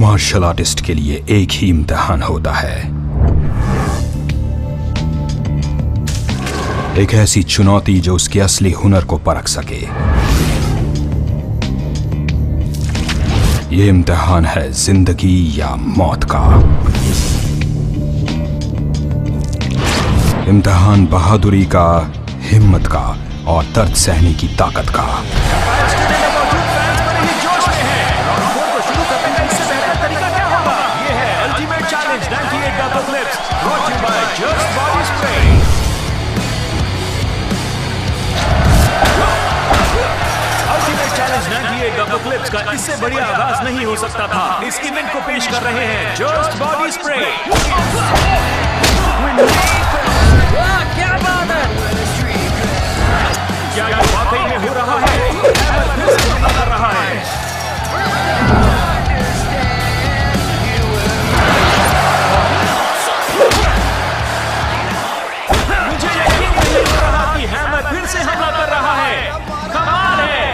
Martial artist के लिए एक ही इम्तिहान होता है, एक ऐसी चुनौती जो उसके असली हुनर को परख सके। ये इम्तिहान है जिंदगी या मौत का। इम्तिहान बहादुरी का, हिम्मत का और दर्द सहने की ताकत का। क्लिप्स का इससे बढ़िया आगाज नहीं हो सकता था। इस इवेंट को पेश कर रहे हैं जस्ट बॉडी स्प्रे। क्या बात है, क्या वाकई में हो रहा है? फिर से हमला कर रहा है। मुझे यकीन नहीं हो रहा कि हैमर फिर से हमला कर रहा है। कमाल है।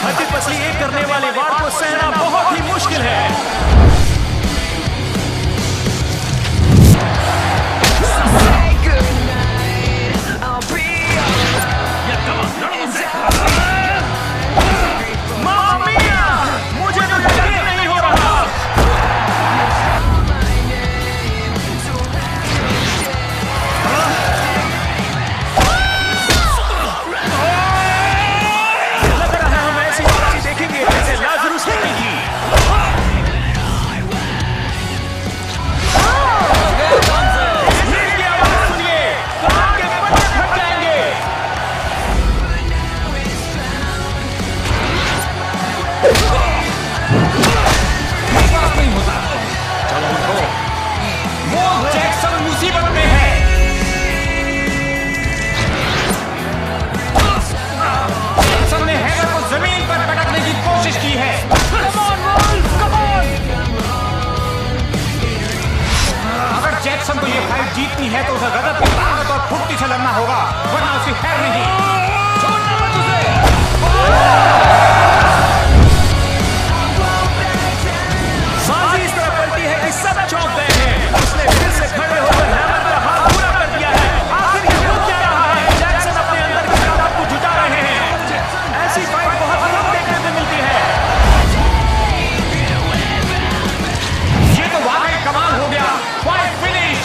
हड्डी पसली एक करने वाले वार को सहना बहुत ही मुश्किल है। मामा मिया, मुझे तो यकीन नहीं हो रहा। लग रहा है हम ऐसी वापसी देखेंगे जैसे लाजरुस ने की थी। इसकी आवाज सुनिए, कान के पन्ने फट जाएंगे। वो जैक्सन मुसीबत में है। जैक्सन ने हैमर को जमीन पर पटकने की कोशिश की है। Come on, Wolf, come on! अगर जैक्सन को ये फाइट जीतनी है तो उसे गजब की ताकत और फुर्ती से लड़ना होगा, वरना उसकी खैर नहीं। छोड़ना मत उसे। साजी इस तरह पलटी है कि सब चौंक गए हैं। उसने फिर से खड़े होकर हैमर का हाथ पूरा कर दिया है। आखिर ये हो क्या रहा है? जैक्सन अपने अंदर की ताकत को जुटा रहे हैं। ऐसी फाइट बहुत कम देखने को मिलती है। ये तो वाकई कमाल हो गया। Fight finish.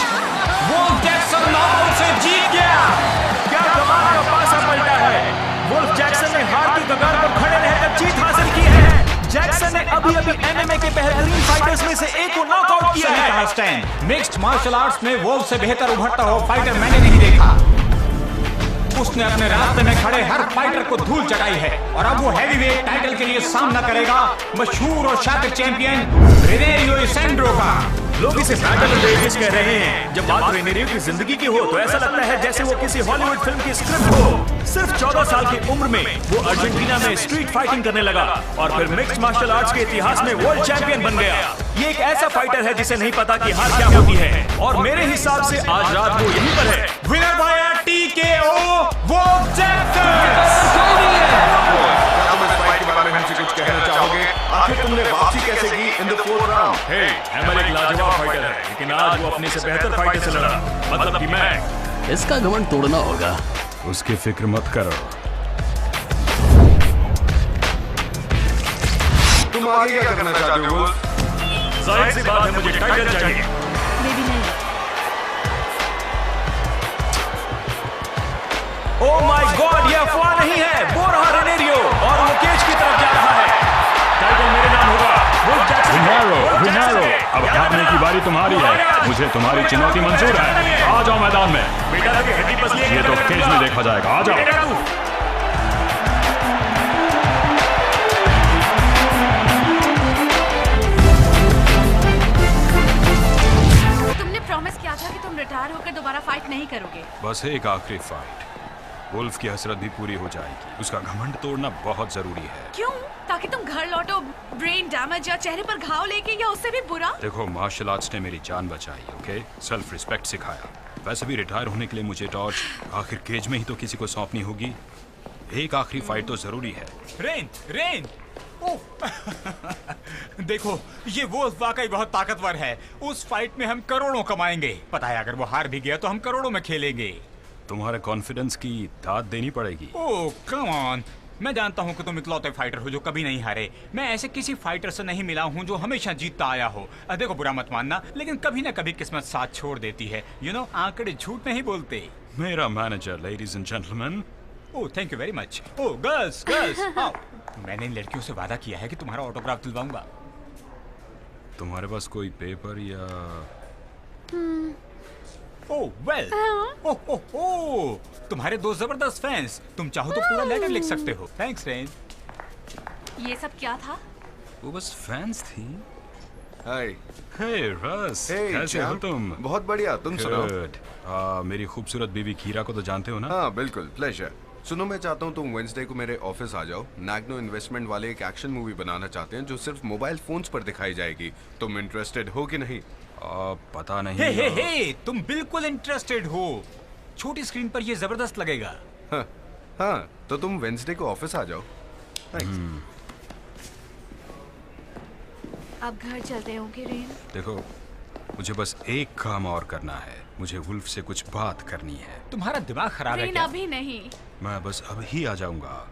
Wolf Jackson knockout से जीत गया। क्या कमाल का पासा पलटा है। वुल्फ जैक्सन ने हार की कगार पर खड़े रहकर जीत हासिल की है। जैक्सन ने अभी-अभी एमएमए के बेहतरीन फाइटर्स में से एक को नॉकआउट किया है। मिक्स्ड मार्शल आर्ट्स में वुल्फ से बेहतर उभरता हुआ फाइटर मैंने नहीं देखा। उसने अपने रास्ते में खड़े हर फाइटर को धूल चटाई है और अब वो हैवीवेट टाइटल के लिए सामना करेगा मशहूर और शातिर चैंपियन रेनेरियो एसेंड्रो का। लोग इसे बैटल डेविस कह रहे हैं। जब बात रेनेरियो की जिंदगी की हो तो ऐसा लगता है जैसे वो किसी हॉलीवुड फिल्म की स्क्रिप्ट हो। सिर्फ 14 साल की उम्र में वो अर्जेंटीना में स्ट्रीट फाइटिंग करने लगा और फिर मिक्स्ड मार्शल आर्ट्स के इतिहास में वर्ल्ड चैंपियन बन गया। ये एक ऐसा फाइटर है जिसे नहीं पता कि हार क्या होती है और मेरे हिसाब से आज रात वो यहीं पर है। विनर बाय TKO वुल्फ कुछ कहना चाहोगे? आखिर तुमने वापसी कैसे की in the 4th round? Hammer एक लाजवाब फाइटर है, लेकिन आज वो अपने से बेहतर फाइटर से लड़ा। मतलब कि मैं। इसका घमंड तोड़ना होगा। उसकी फिक्र मत करो। तुम आगे क्या करना चाहते हो वुल्फ? जाहिर सी बात है मुझे टाइटल चाहिए। बेबी नहीं। ओह माय गॉड, ये अफवाह नहीं है। वो रहा रेनेरियो और वो केज की तरफ जा रहा है। टाइटल मेरे नाम होगा। Wolf Jackson. विनारो, अब हारने की बारी तुम्हारी है। मुझे तुम्हारी चुनौती मंजूर है। आ जाओ मैदान में। बेटा की हड्डी पसली ये तो केज में देखा जाएगा। आ जाओ। तुमने प्रॉमिस किया था कि तुम रिटायर होकर दोबारा फाइट नहीं करोगे। बस एक आखिरी फाइट, वुल्फ की हसरत भी पूरी हो जाएगी। उसका घमंड तोड़ना बहुत जरूरी है। क्यों? ताकि तुम घर लौटो ब्रेन डैमेज या चेहरे पर घाव लेके, या उससे भी बुरा? देखो, मार्शल आर्ट्स ने मेरी जान बचाई, ओके? सेल्फ रिस्पेक्ट सिखाया। वैसे भी रिटायर होने के लिए मुझे टॉर्च आखिर केज में ही तो किसी को सौंपनी होगी। एक आखिरी फाइट तो जरूरी है। रेन ओह देखो, ये वुल्फ वाकई बहुत ताकतवर है। उस फाइट में हम करोड़ों कमाएंगे। पता है, अगर वो हार भी गया तो हम करोड़ों में खेलेंगे। तुम्हारे कॉन्फिडेंस की दाद देनी पड़ेगी। ओह कम ऑन, मैं जानता हूँ कि तुम इकलौते फाइटर हो जो कभी नहीं हारे। मैं ऐसे किसी फाइटर से नहीं मिला हूँ जो हमेशा जीतता आया हो। देखो, बुरा मत मानना, लेकिन कभी ना कभी किस्मत साथ छोड़ देती है। यू नो, आंकड़े झूठ नहीं बोलते। मेरा manager, ladies and gentleman. Oh thank you very much. Oh girls आओ। मैंने इन लड़कियों से वादा किया है कि तुम्हारा ऑटोग्राफ दिलवाऊंगा। तुम्हारे पास कोई पेपर या? ओह वेल, ओह तुम्हारे दो जबरदस्त फैंस। तुम चाहो तो पूरा लेटर लिख सकते हो। Thanks rain. ये सब क्या था? वो बस फैंस थी। हाय। हे रस, Hey, कैसे हो champ. तुम? बहुत बढ़िया, तुम सुनाओ। Good. मेरी खूबसूरत बीवी कीरा को तो जानते हो ना? हाँ बिल्कुल, प्लेजर। सुनो, मैं चाहता हूँ तुम वेंसडे को मेरे ऑफिस आ जाओ। नैग्नो इन्वेस्टमेंट वाले एक एक्शन मूवी बनाना चाहते हैं जो सिर्फ मोबाइल फोन्स पर दिखाई जाएगी। तुम इंटरेस्टेड हो कि नहीं? पता नहीं। हे तुम बिल्कुल इंटरेस्टेड हो। छोटी स्क्रीन पर ये जबरदस्त लगेगा। हाँ, तो तुम वेंसडे को ऑफिस आ जाओ। थैंक्स। अब घर चलते होंगे रेन। देखो, मुझे बस एक काम और करना है। मुझे वुल्फ से कुछ बात करनी है। तुम्हारा दिमाग खराब है रेन क्या? अभी नहीं। मैं बस अब ही आ जाऊंगा।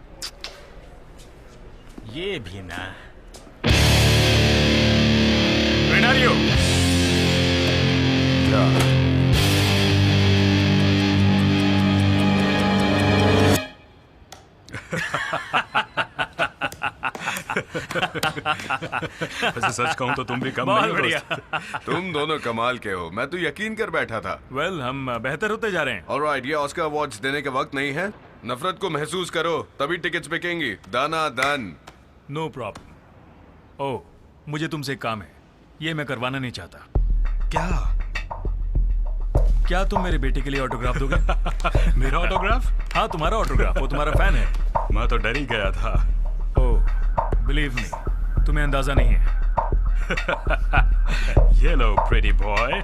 ये भी ना। रेनारियो! क्या? वैसे सच कहूं तो तुम भी कम नहीं हो दोस्त। तुम दोनों कमाल के हो। मैं तो यकीन कर बैठा था। वेल, हम बेहतर होते जा रहे हैं। ऑलराइट, ये ऑस्कर अवार्ड्स देने का वक्त नहीं है। नफरत को महसूस करो, तभी टिकट्स बिकेंगी। दाना दान। No problem. ओह, मुझे तुमसे एक काम है। ये मैं करवाना नहीं चाहता। क्या तुम मेरे बेटे के लिए ऑटोग्राफ दोगे? मेरा ऑटोग्राफ? हाँ, तुम्हारा ऑटोग्राफ। वो तुम्हारा फैन है। मैं तो डर ही गया था। ओह, बिलीव मी, तुम्हें अंदाजा नहीं है। ये लो pretty boy.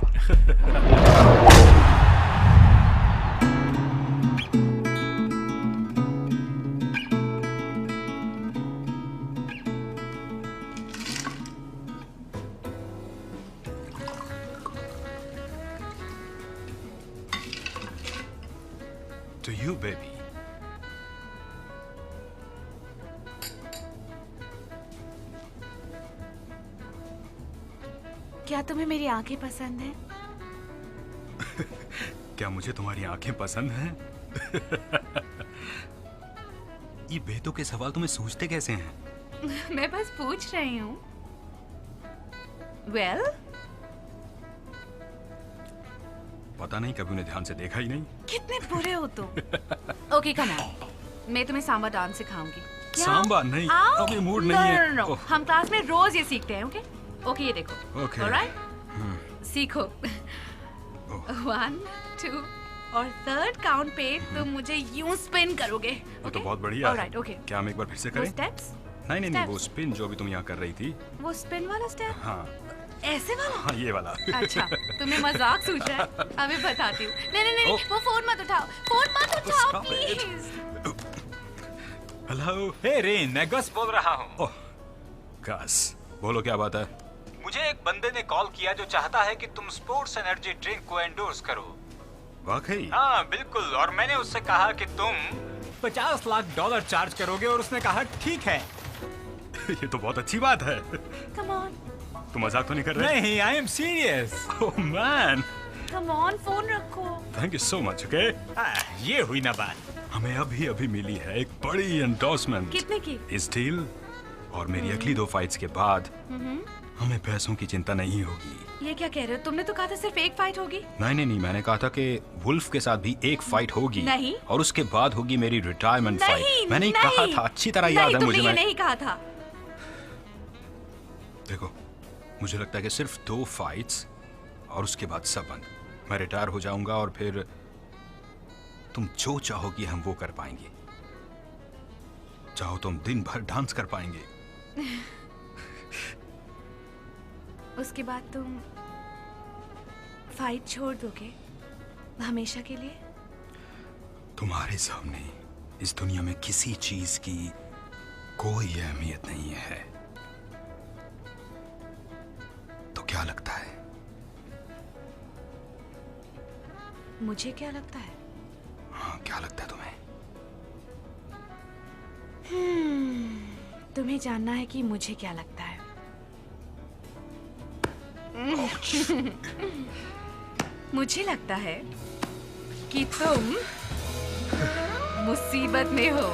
To you, baby. क्या तुम्हें मेरी आंखें पसंद हैं? क्या मुझे तुम्हारी आंखें पसंद हैं? ये बेतुके के सवाल तुम्हें सूझते कैसे हैं? मैं बस पूछ रही हूँ। वेल, पता नहीं, कभी उन्हें ध्यान से देखा ही नहीं। कितने बुरे हो तुम। ओके कम ऑन, मैं तुम्हें सांबा डांस सिखाऊंगी। क्या? सांबा नहीं, आओ? अभी मूड No, नहीं है। no, no, no. ओह। हम क्लास में रोज ये सीखते हैं। ओके ओके, ये देखो। Okay. ऑलराइट, सीखो। 1 2 और थर्ड काउंट पे तुम मुझे यूं स्पिन करोगे। वो तो बहुत बढ़िया है। Alright, okay. क्या हम एक बार फिर से वो करें? स्टेप्स, नहीं नहीं नहीं, वो steps. स्पिन जो अभी तुम यहाँ कर रही थी। वो स्पिन वाला स्टेप, हाँ ऐसे वाला। हाँ, ये वाला। अच्छा, तुम्हें मजाक सूझ रहा है। अभी बताती हूँ। नहीं नहीं नहीं, ओह। वो फोन मत उठाओ, फोन मत उठाओ Stop it. Please. Hello. Hey Ren, मैं गस बोल रहा हूँ। ओह, गस, बोलो क्या बात है? मुझे एक बंदे ने कॉल किया जो चाहता है कि तुम स्पोर्ट्स एनर्जी ड्रिंक को एंडोर्स करो। वाकई? हाँ बिल्कुल, और मैंने उससे कहा कि तुम $50 लाख चार्ज करोगे, और उसने कहा ठीक है। ये तो बहुत अच्छी बात है। कम ऑन, तुम मजाक तो नहीं कर रहे? नहीं, I am serious. Oh man, come on, phone रखो। Thank you so much. Okay, ये हुई ना बात। हमें अभी अभी मिली है एक बड़ी एंडोर्समेंट। कितने की? इस डील और मेरी अगली 2 फाइट्स के बाद हमें पैसों की चिंता नहीं होगी। ये क्या कह रहे हो? तुमने तो कहा था सिर्फ एक फाइट होगी। नहीं नहीं नहीं, मैंने कहा था कि वुल्फ के साथ भी एक फाइट होगी। नहीं। और उसके बाद होगी मेरी रिटायरमेंट नहीं, फाइट। मैंने नहीं, कहा था, अच्छी तरह याद है मुझे। तुमने ये नहीं कहा था। देखो, मुझे लगता है कि सिर्फ 2 फाइट्स और उसके बाद सब बंद। मैं रिटायर हो जाऊंगा और फिर तुम जो चाहोगी हम वो कर पाएंगे। चाहो तुम दिन भर डांस कर पाएंगे। उसके बाद तुम फाइट छोड़ दोगे हमेशा के लिए? तुम्हारे सामने इस दुनिया में किसी चीज की कोई अहमियत नहीं है, तो क्या लगता है? मुझे क्या लगता है? हाँ, क्या लगता है तुम्हें? तुम्हें जानना है कि मुझे क्या लगता है? मुझे लगता है कि तुम मुसीबत में हो।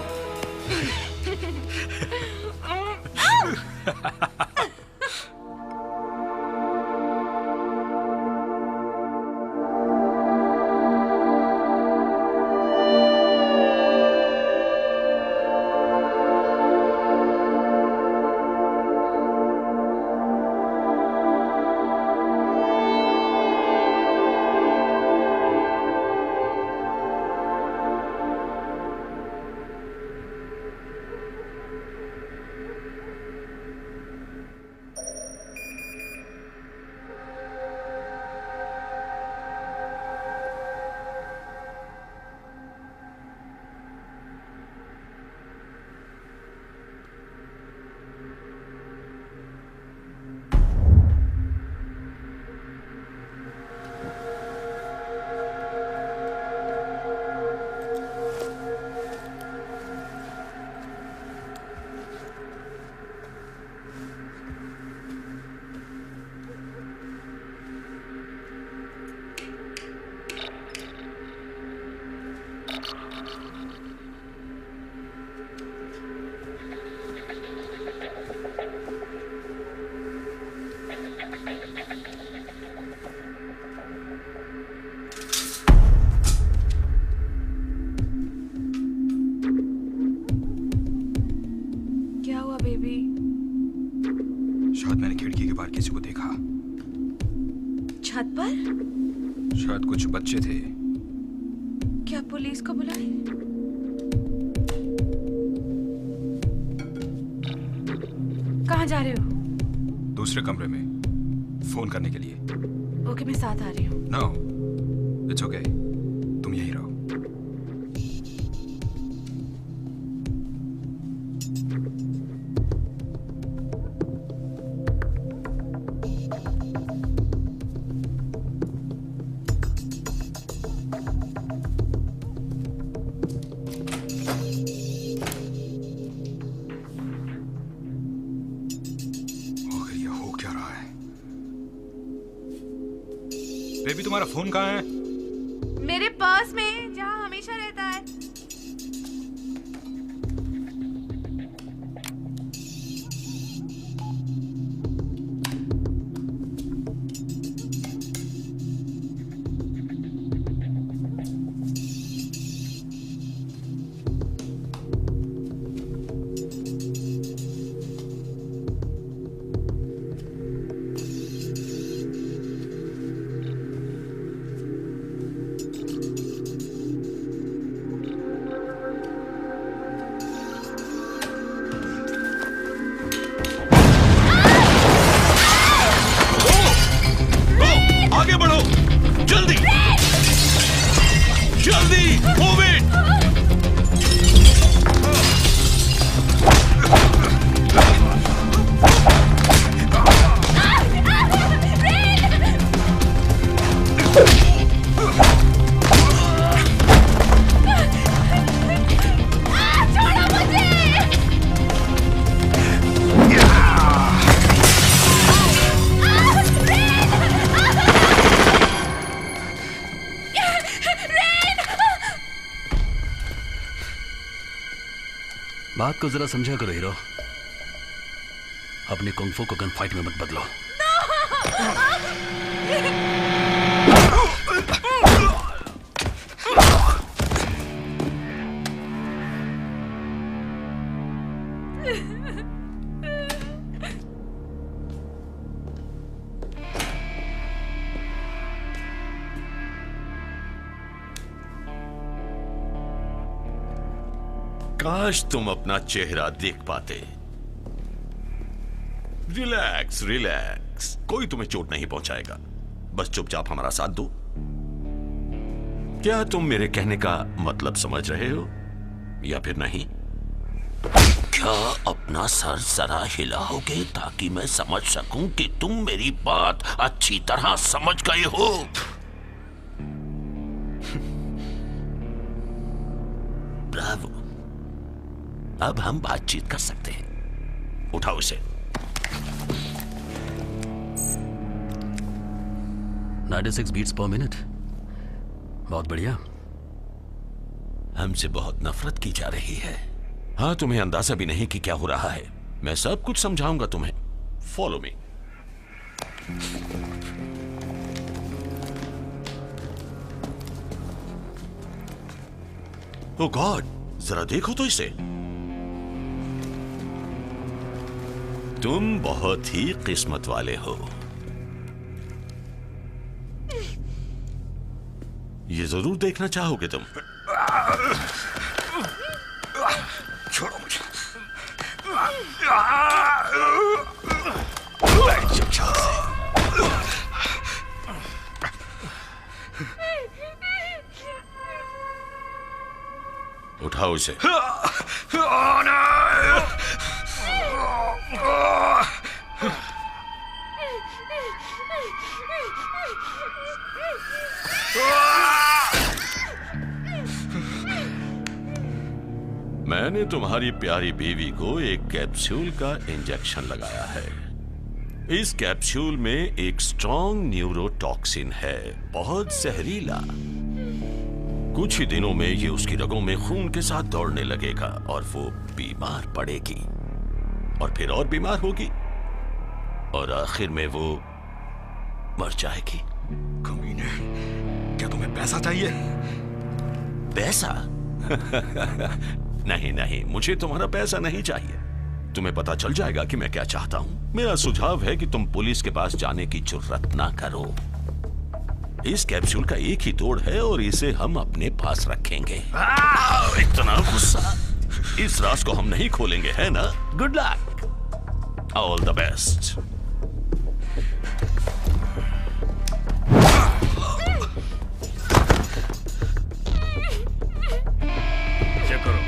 शायद मैंने खिड़की के बाहर किसी को देखा। छत पर? शायद कुछ बच्चे थे। क्या पुलिस को बुलाए? कहाँ जा रहे हो? दूसरे कमरे में फोन करने के लिए। ओके, मैं साथ आ रही हूँ। नो, इट्स ओके, तुम यहीं रहो। बेबी, तुम्हारा फोन कहाँ है? मेरे पर्स में, जहाँ हमेशा रहता है। बात को जरा समझा करो हीरो। अपने कुंग-फू को गन फाइट में मत बदलो। काश तुम अपना चेहरा देख पाते। रिलैक्स रिलैक्स, कोई तुम्हें चोट नहीं पहुंचाएगा। बस चुपचाप हमारा साथ दो। क्या तुम मेरे कहने का मतलब समझ रहे हो या फिर नहीं? क्या अपना सर जरा हिलाओगे ताकि मैं समझ सकूं कि तुम मेरी बात अच्छी तरह समझ गए हो? ब्रावो, अब हम बातचीत कर सकते हैं। उठाओ इसे। 96 बीट्स पर मिनट, बहुत बढ़िया। हमसे बहुत नफरत की जा रही है। हाँ, तुम्हें अंदाजा भी नहीं कि क्या हो रहा है। मैं सब कुछ समझाऊंगा तुम्हें। Follow me. ओ गॉड, जरा देखो तो इसे। तुम बहुत ही किस्मत वाले हो। ये जरूर देखना चाहोगे तुम। छोड़ो मुझे। बैठ चुपचाप से। उठाओ इसे। मैंने तुम्हारी प्यारी बीवी को एक कैप्सूल का इंजेक्शन लगाया है। इस कैप्सूल में एक स्ट्रॉन्ग न्यूरोटॉक्सिन है, बहुत जहरीला। कुछ ही दिनों में ये उसकी रगों में खून के साथ दौड़ने लगेगा और वो बीमार पड़ेगी और फिर और बीमार होगी और आखिर में वो मर जाएगी। कमीने, क्या तुम्हें पैसा चाहिए? पैसा? नहीं नहीं, मुझे तुम्हारा पैसा नहीं चाहिए। तुम्हें पता चल जाएगा कि मैं क्या चाहता हूं। मेरा सुझाव है कि तुम पुलिस के पास जाने की जुर्रत ना करो। इस कैप्सूल का एक ही तोड़ है और इसे हम अपने पास रखेंगे। इतना गुस्सा, इस राज को हम नहीं खोलेंगे, है ना? Good luck, all the best. Check करो।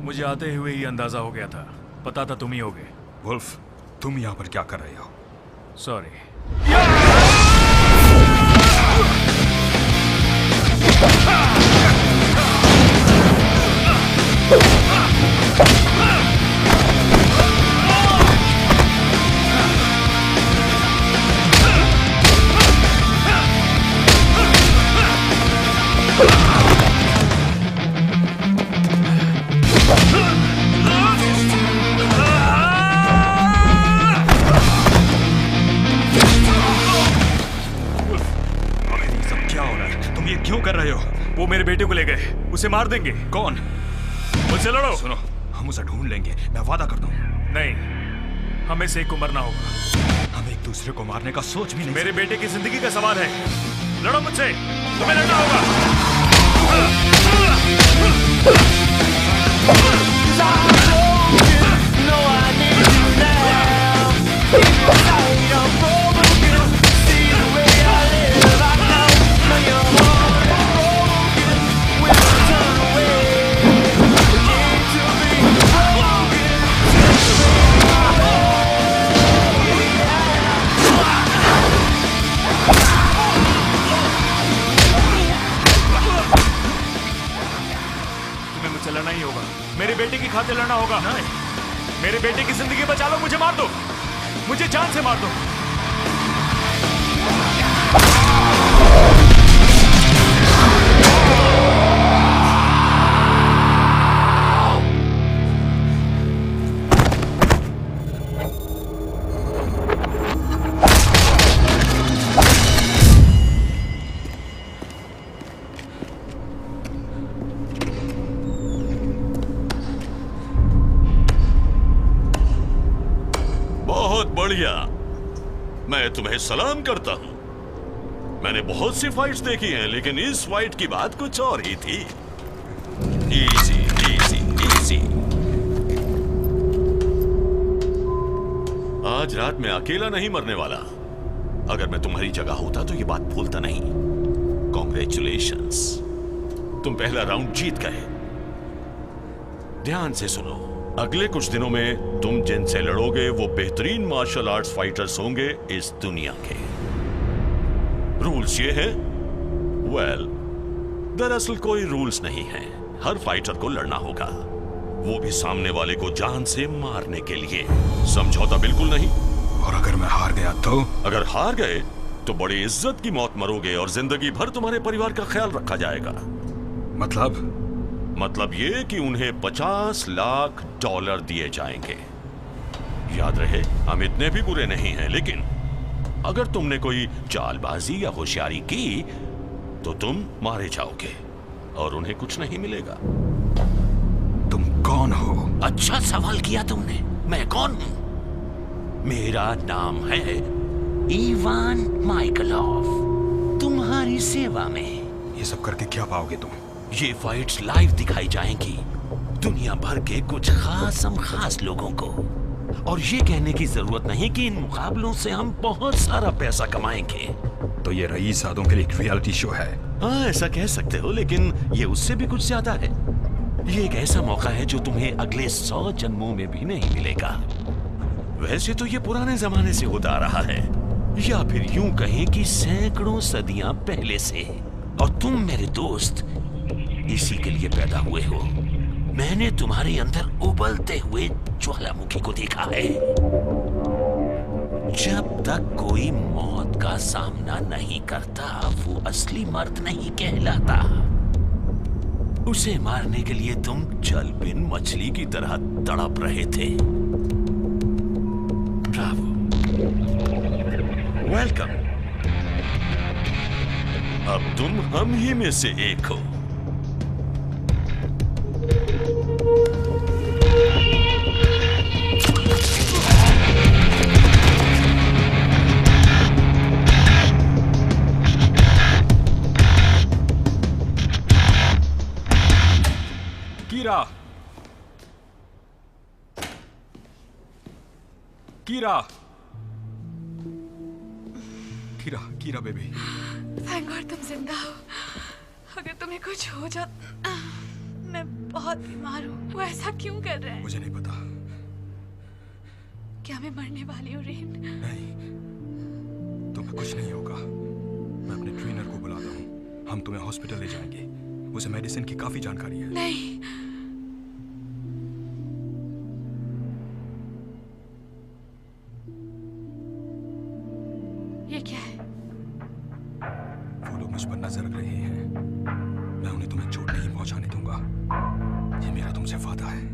मुझे आते हुए ही अंदाजा हो गया था। पता था तुम ही होगे। वुल्फ, तुम यहाँ पर क्या कर रहे हो? सॉरी। क्यों कर रहे हो? वो मेरे बेटे को ले गए, उसे मार देंगे। कौन? मुझसे लड़ो। सुनो, हम उसे ढूंढ लेंगे, मैं वादा करता हूँ। नहीं, हमें से एक को मरना होगा। हम एक दूसरे को मारने का सोच भी नहीं। मेरे बेटे की जिंदगी का सवाल है। लड़ो मुझसे, तुम्हें लड़ना होगा। लड़ना ही होगा, मेरे बेटे की खातिर लड़ना होगा। नहीं, मेरे बेटे की जिंदगी बचा लो, मुझे मार दो, मुझे जान से मार दो। तुम्हें सलाम करता हूं। मैंने बहुत सी फाइट्स देखी हैं, लेकिन इस फाइट की बात कुछ और ही थी। Easy easy easy. आज रात मैं अकेला नहीं मरने वाला। अगर मैं तुम्हारी जगह होता तो ये बात भूलता नहीं। कॉन्ग्रेचुलेशंस, तुम पहला राउंड जीत गए। ध्यान से सुनो, अगले कुछ दिनों में तुम जिनसे लड़ोगे वो बेहतरीन मार्शल आर्ट्स फाइटर्स होंगे इस दुनिया के। रूल्स ये है, दरअसल कोई रूल्स नहीं है। हर फाइटर को लड़ना होगा, वो भी सामने वाले को जान से मारने के लिए। समझौता बिल्कुल नहीं। और अगर मैं हार गया तो? अगर हार गए तो बड़ी इज्जत की मौत मरोगे और जिंदगी भर तुम्हारे परिवार का ख्याल रखा जाएगा। मतलब ये कि उन्हें $50 लाख दिए जाएंगे। याद रहे, हम इतने भी बुरे नहीं हैं, लेकिन अगर तुमने कोई चालबाजी या होशियारी की तो तुम मारे जाओगे और उन्हें कुछ नहीं मिलेगा। तुम कौन हो? अच्छा सवाल किया तुमने। मैं कौन हूं? मेरा नाम है इवान माइकलॉव, तुम्हारी सेवा में। ये सब करके क्या पाओगे तुम? ये फाइट्स लाइव दिखाई जाएंगी दुनिया भर के कुछ खास लोगों को। और ये कहने की जरूरत नहीं कि इन मुकाबलों से हम बहुत सारा पैसा कमाएंगे। तो ये रईस सादों के लिए एक रियलिटी शो है? हाँ, ऐसा कह सकते हो, लेकिन ये उससे भी कुछ ज्यादा है। ये एक ऐसा मौका है जो तुम्हें अगले 100 जन्मों में भी नहीं मिलेगा। वैसे तो ये पुराने जमाने से होता आ रहा है, या फिर यूं कहें कि सैकड़ों सदियां पहले से। और तुम मेरे दोस्त इसी के लिए पैदा हुए हो। मैंने तुम्हारे अंदर उबलते हुए ज्वालामुखी को देखा है। जब तक कोई मौत का सामना नहीं करता, वो असली मर्द नहीं कहलाता। उसे मारने के लिए तुम जल बिन मछली की तरह तड़प रहे थे। Bravo, welcome. अब तुम हम ही में से एक हो। कीरा बेबी। थैंक गॉड तुम जिंदा हो। अगर तुम्हें कुछ हो जाता, मैं बहुत बीमार हूँ। वो ऐसा क्यों कर रहे हैं? मुझे नहीं पता। क्या मैं मरने वाली हूँ रेन? नहीं, तुम्हें कुछ नहीं होगा। मैं अपने ट्रेनर को बुलाता हूँ, हम तुम्हें हॉस्पिटल ले जाएंगे। उसे मेडिसिन की काफी जानकारी है। नहीं, ये क्या है? वो लोग मुझ पर नजर रख रहे हैं। मैं उन्हें तुम्हें चोट नहीं पहुंचाने दूंगा। ये मेरा तुमसे वादा है।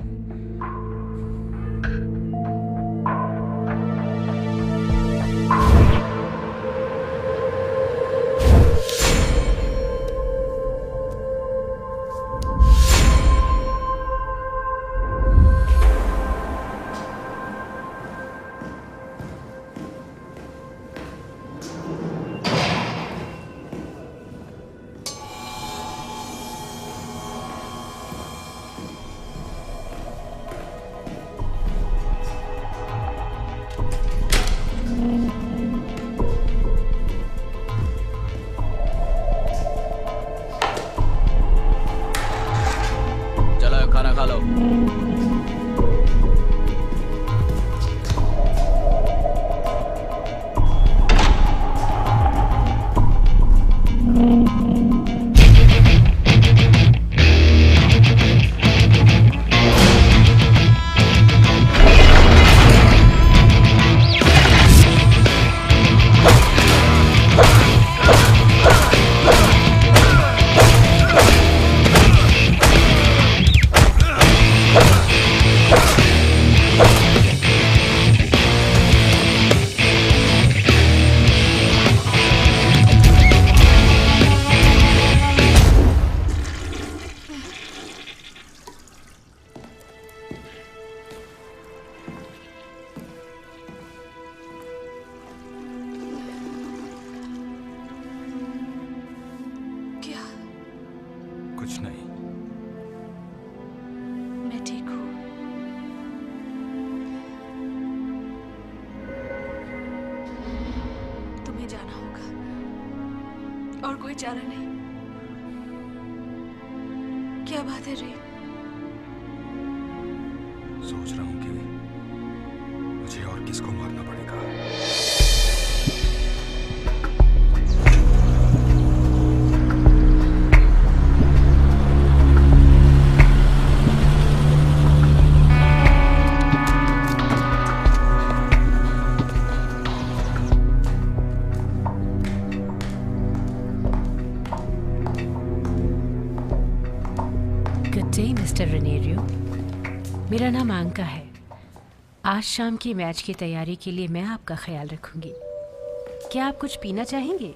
और कोई चारा नहीं। क्या बात है रे? सोच रहा हूं कि मुझे और किसको मारना पड़ेगा। मिस्टर रेनेरियो, मेरा नाम आंका है। आज शाम की मैच की तैयारी के लिए मैं आपका ख्याल रखूंगी। क्या आप कुछ पीना चाहेंगे?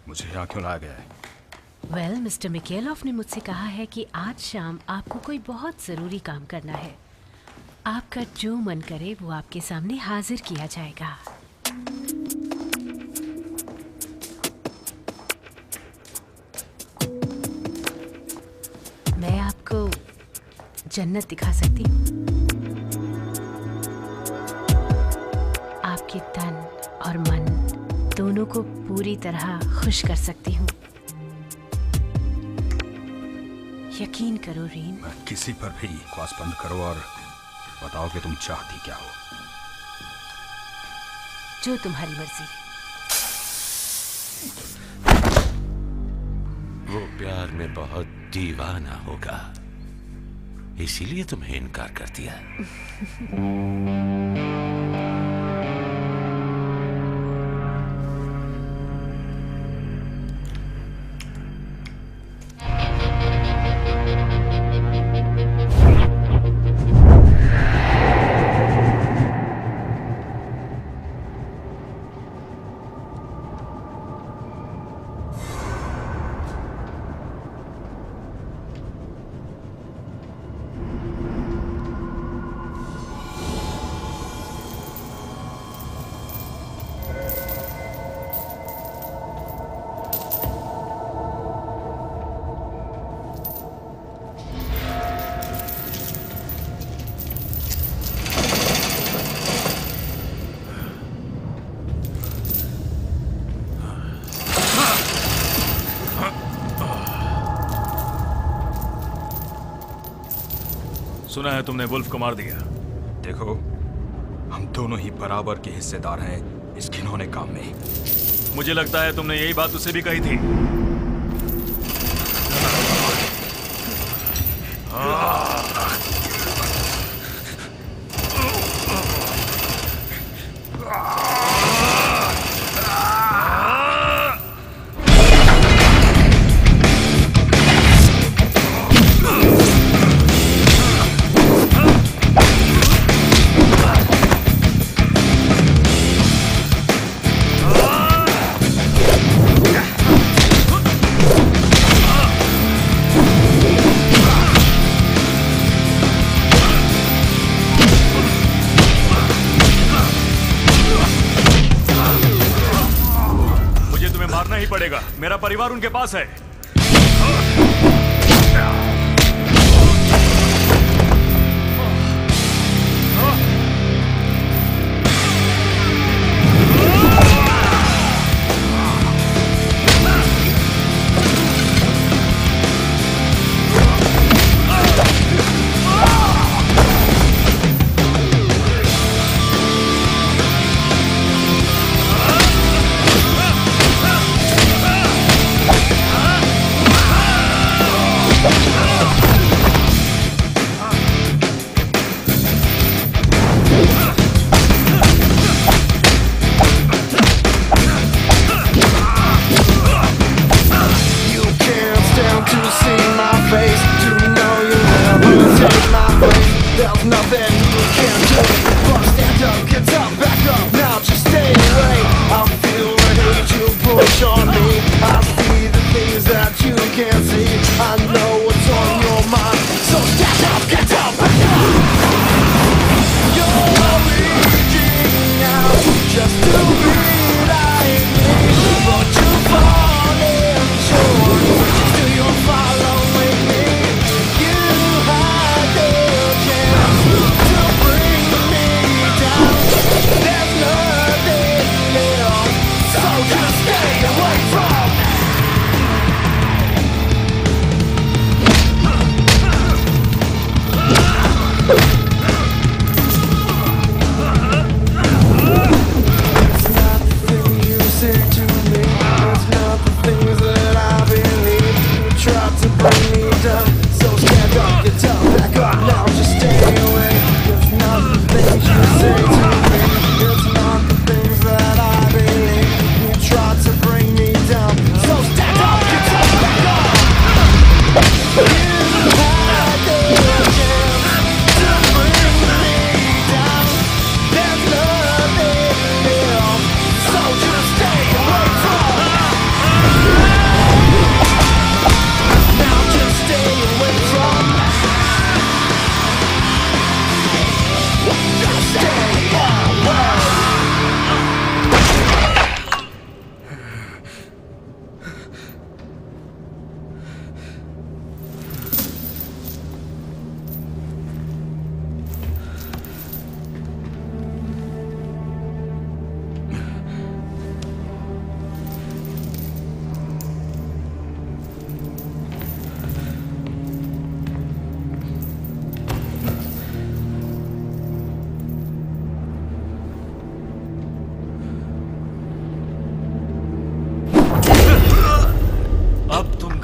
मुझे यहाँ क्यों लाया गया है? वेल, मिस्टर मिकेलॉफ ने मुझसे कहा है कि आज शाम आपको कोई बहुत ज़रूरी काम करना है। आपका जो मन करे वो आपके सामने हाजिर किया जाएगा। मैं आपको जन्नत दिखा सकती हूँ। आपके तन और मन दोनों को पूरी तरह खुश कर सकती हूँ। यकीन करो रीन। मैं किसी पर भी ख्वास बंद करो और बताओ कि तुम चाहती क्या हो। जो तुम्हारी मर्जी। वो प्यार में बहुत दीवाना होगा, इसीलिए तुम्हें इनकार कर दिया। सुना है तुमने वुल्फ को मार दिया। देखो, हम दोनों ही बराबर के हिस्सेदार हैं इस घिनौने काम में। मुझे लगता है तुमने यही बात उससे भी कही थी। मारना ही पड़ेगा। मेरा परिवार उनके पास है।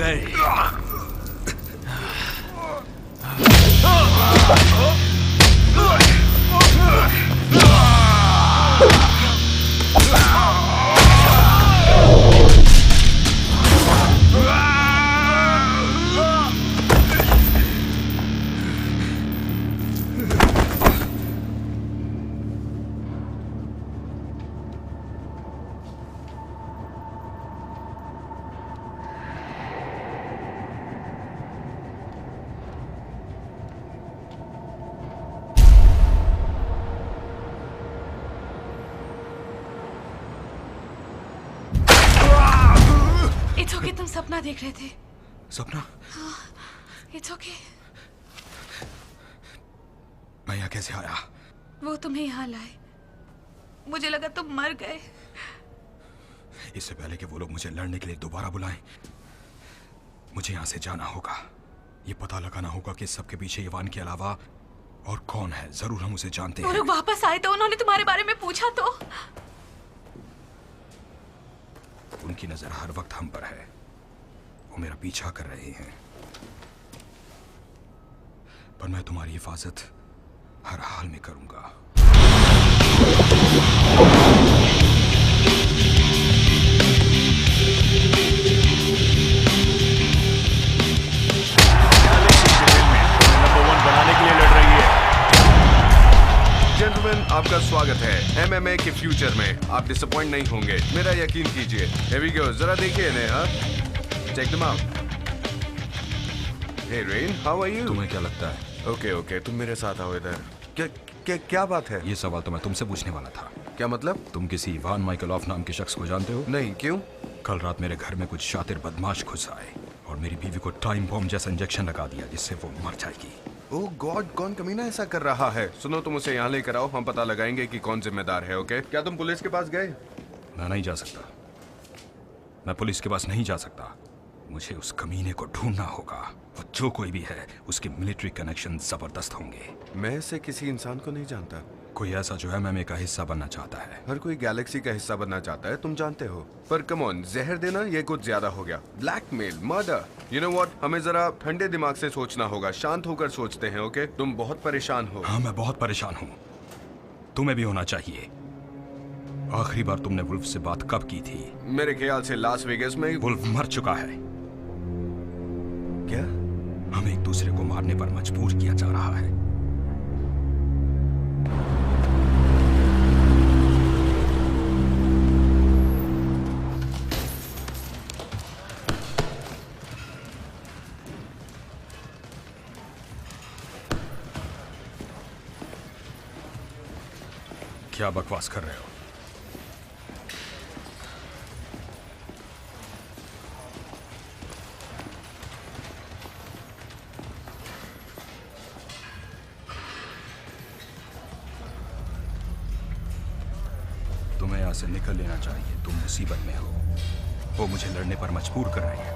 गए। It's okay, तुम सपना देख रहे थे। सपना? It's okay। मैं यहाँ कैसे आया? वो तुम्हें यहाँ लाए। मुझे लगा तुम मर गए। इससे पहले कि वो लोग मुझे लड़ने के लिए दोबारा बुलाएं, मुझे यहाँ से जाना होगा। ये पता लगाना होगा कि सबके पीछे इवान के अलावा और कौन है। जरूर हम उसे जानते हैं। वो लोग वापस आए तो उन्होंने तुम्हारे बारे में पूछा तो? उनकी नजर हर वक्त हम पर है। वो मेरा पीछा कर रहे हैं, पर मैं तुम्हारी हिफाजत हर हाल में करूंगा। नंबर 1 बनाने के लिए लड़ रही है। जेंटलमैन, आपका स्वागत है MMA के फ्यूचर में। आप डिसअपॉइंट नहीं होंगे, मेरा यकीन कीजिए। Here we go, जरा देखिए इन्हें। हाँ, check them out। Hey Rain, how are you? तुम्हें क्या लगता है? ओके, तुम मेरे साथ आओ इधर। क्या बात है? ये सवाल तो मैं तुमसे पूछने वाला था। क्या मतलब? तुम किसी इवान माइकलॉफ नाम के शख्स को जानते हो? नहीं, क्यों? कल रात मेरे घर में कुछ शातिर बदमाश घुस आए और मेरी बीवी को टाइम बॉम्ब जैसा इंजेक्शन लगा दिया, जिससे वो मर जाएगी। ओह गॉड, कौन कमीना ऐसा कर रहा है? सुनो, तुम उसे यहाँ लेकर आओ, हम पता लगाएंगे कि कौन जिम्मेदार है। ओके? क्या तुम पुलिस के पास गए? मैं नहीं जा सकता। मैं पुलिस के पास नहीं जा सकता। मुझे उस कमीने को ढूंढना होगा। वो जो कोई भी है, उसके मिलिट्री कनेक्शन जबरदस्त होंगे। मैं इससे किसी इंसान को नहीं जानता। कोई ऐसा जो MMA का हिस्सा बनना चाहता है। हर कोई गैलेक्सी का हिस्सा बनना चाहता है, तुम जानते हो। पर कम ऑन, जहर देना ये कुछ ज्यादा हो गया। Blackmail, murder. You know what, हमें जरा ठंडे दिमाग से सोचना होगा। शांत होकर सोचते हैं। ओके? तुम बहुत परेशान हो। हाँ, मैं बहुत परेशान हूँ। तुम्हें भी होना चाहिए। आखिरी बार तुमने वुल्फ से बात कब की थी? मेरे ख्याल से लास वेगास में। वुल्फ मर चुका है। क्या? हमें एक दूसरे को मारने पर मजबूर किया जा रहा है। क्या बकवास कर रहे हो? तुम्हें यहाँ से निकल लेना चाहिए। तुम मुसीबत में हो। वो मुझे लड़ने पर मजबूर कर रहे हैं।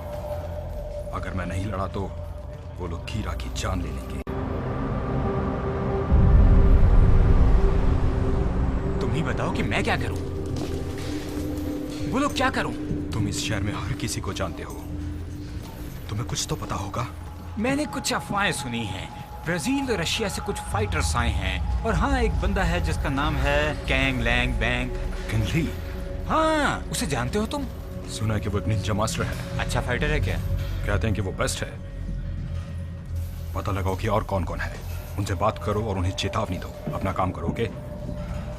अगर मैं नहीं लड़ा तो वो लोग कीरा की जान ले लेंगे। तुम ही बताओ कि मैं क्या करूं? बोलो क्या करूं? तुम इस शहर में हर किसी को जानते हो। तुम्हें कुछ तो पता होगा। मैंने कुछ अफवाहें सुनी हैं। ब्राजील और रशिया से कुछ फाइटर्स आए हैं, और हाँ, एक बंदा है जिसका नाम है कैंग लैंग बैंग। किंगली? हाँ, उसे जानते हो तुम? सुना है कि वो एक निंजा मास्टर है। अच्छा फाइटर है क्या? कहते हैं कि वो बेस्ट है। पता लगाओ कि और कौन कौन है। उनसे बात करो और उन्हें चेतावनी दो। अपना काम करो, ओके?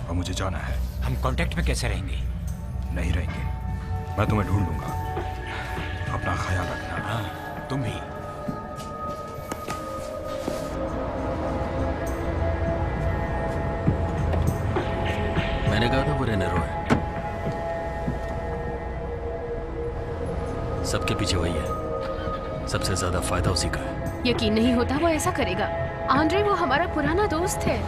और मुझे जाना है। हम कांटेक्ट में कैसे रहेंगे? नहीं रहेंगे। मैं तुम्हें ढूंढ लूंगा। अपना ख्याल रखना। हाँ, तुम भी। मैंने कहा था वो रेनेरो है। सबके पीछे वही है। सबसे ज्यादा फायदा उसी का है। यकीन नहीं होता वो ऐसा करेगा। आंद्रे, वो हमारा पुराना दोस्त है।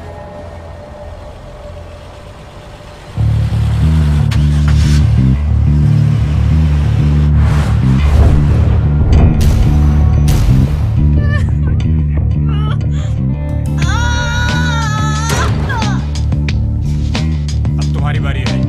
अब तुम्हारी बारी है।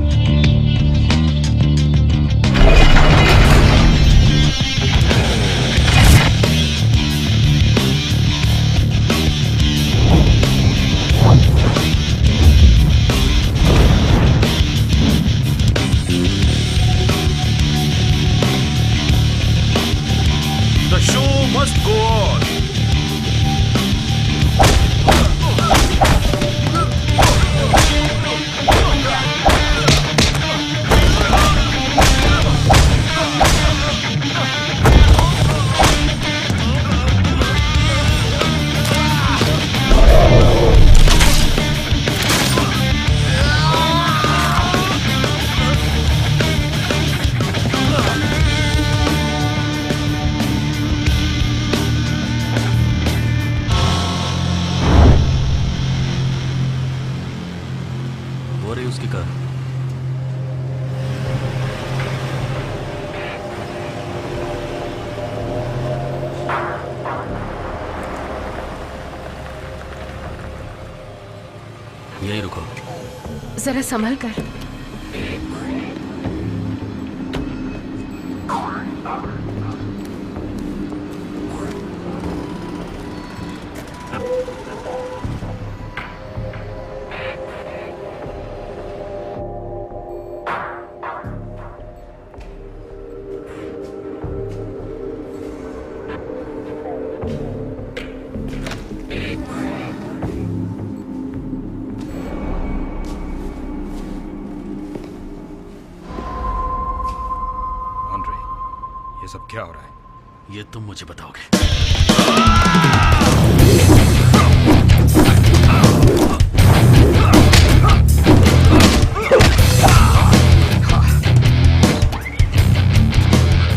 जरा संभल कर। ये सब क्या हो रहा है? ये तुम मुझे बताओगे।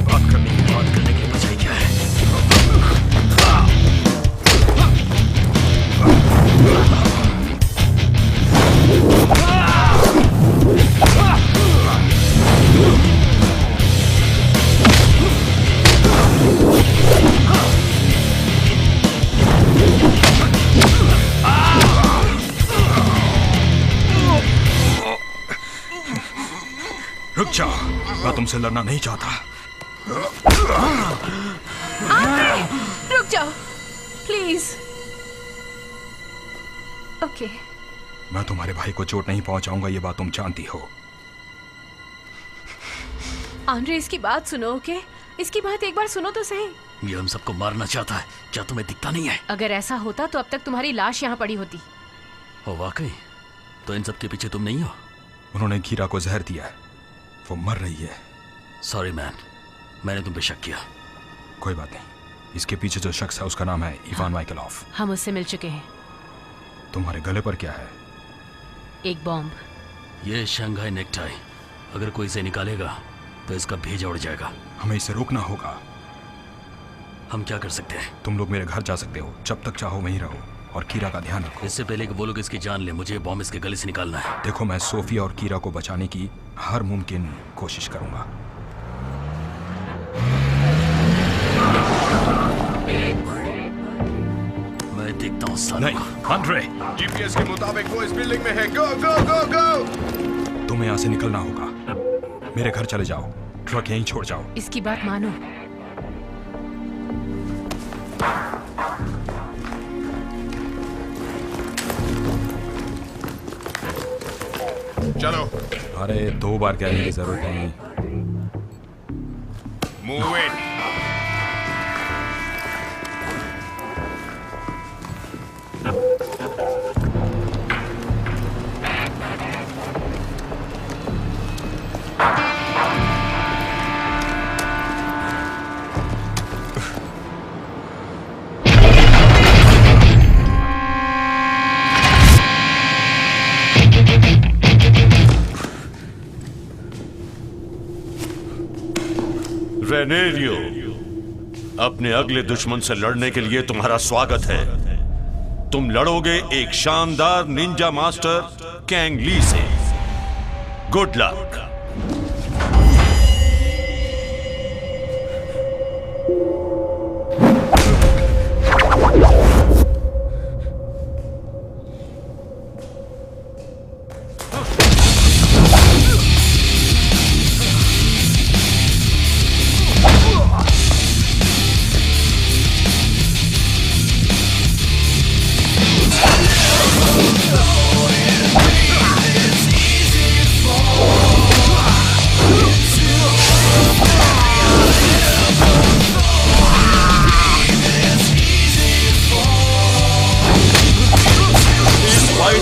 बात करने की बजाय क्या है? रुक जाओ, मैं तुमसे लड़ना नहीं चाहता। रुक जाओ प्लीज। ओके। मैं तुम्हारे भाई को चोट नहीं पहुंचाऊंगा, ये बात तुम जानती हो। आंद्रे, इसकी बात सुनो। ओके, इसकी बात एक बार सुनो तो सही। ये हम सबको मारना चाहता है, क्या तुम्हें दिखता नहीं है? अगर ऐसा होता तो अब तक तुम्हारी लाश यहाँ पड़ी होती। ओ वाकई? तो इन सब के पीछे तुम नहीं हो? उन्होंने कीरा को जहर दिया है, वो मर रही है। सॉरी मैन, मैंने तुम पे शक किया। कोई बात नहीं, इसके पीछे जो शख्स है उसका नाम है इवान माइकेलॉफ। हम उससे मिल चुके हैं। तुम्हारे गले पर क्या है? एक बॉम्ब। ये शंघाई नेकटाई, अगर कोई इसे निकालेगा तो इसका भेजा उड़ जाएगा। हमें इसे रोकना होगा। हम क्या कर सकते हैं? तुम लोग मेरे घर जा सकते हो, जब तक चाहो वहीं रहो और कीरा का ध्यान रखो। इससे पहले कि वो लोग इसकी जान ले, मुझे बॉम्ब इसके गले से निकालना है। देखो, मैं सोफिया और कीरा को बचाने की हर मुमकिन कोशिश करूंगा। मैं देखता हूँ सालों नहीं, आंद्रे, जीपीएस के मुताबिक वो इस बिल्डिंग में है। गो गो गो गो। तुम्हें यहाँ से निकलना होगा। मेरे घर चले जाओ, ट्रक यहीं छोड़ जाओ। इसकी बात मानो। चलो। अरे 2 बार कहने की जरूरत नहीं। Move it. रेनेरियो, अपने अगले दुश्मन से लड़ने के लिए तुम्हारा स्वागत है। तुम लड़ोगे एक शानदार निंजा मास्टर कैंग ली से। Good luck.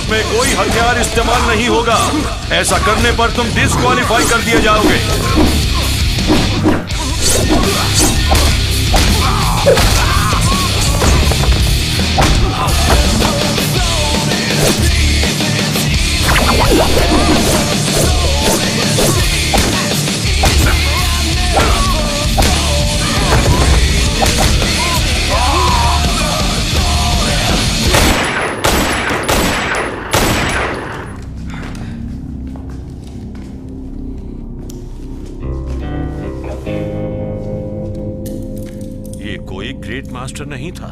में कोई हथियार इस्तेमाल नहीं होगा। ऐसा करने पर तुम डिस्क्वालीफाई कर दिए जाओगे। ग्रेट मास्टर नहीं था,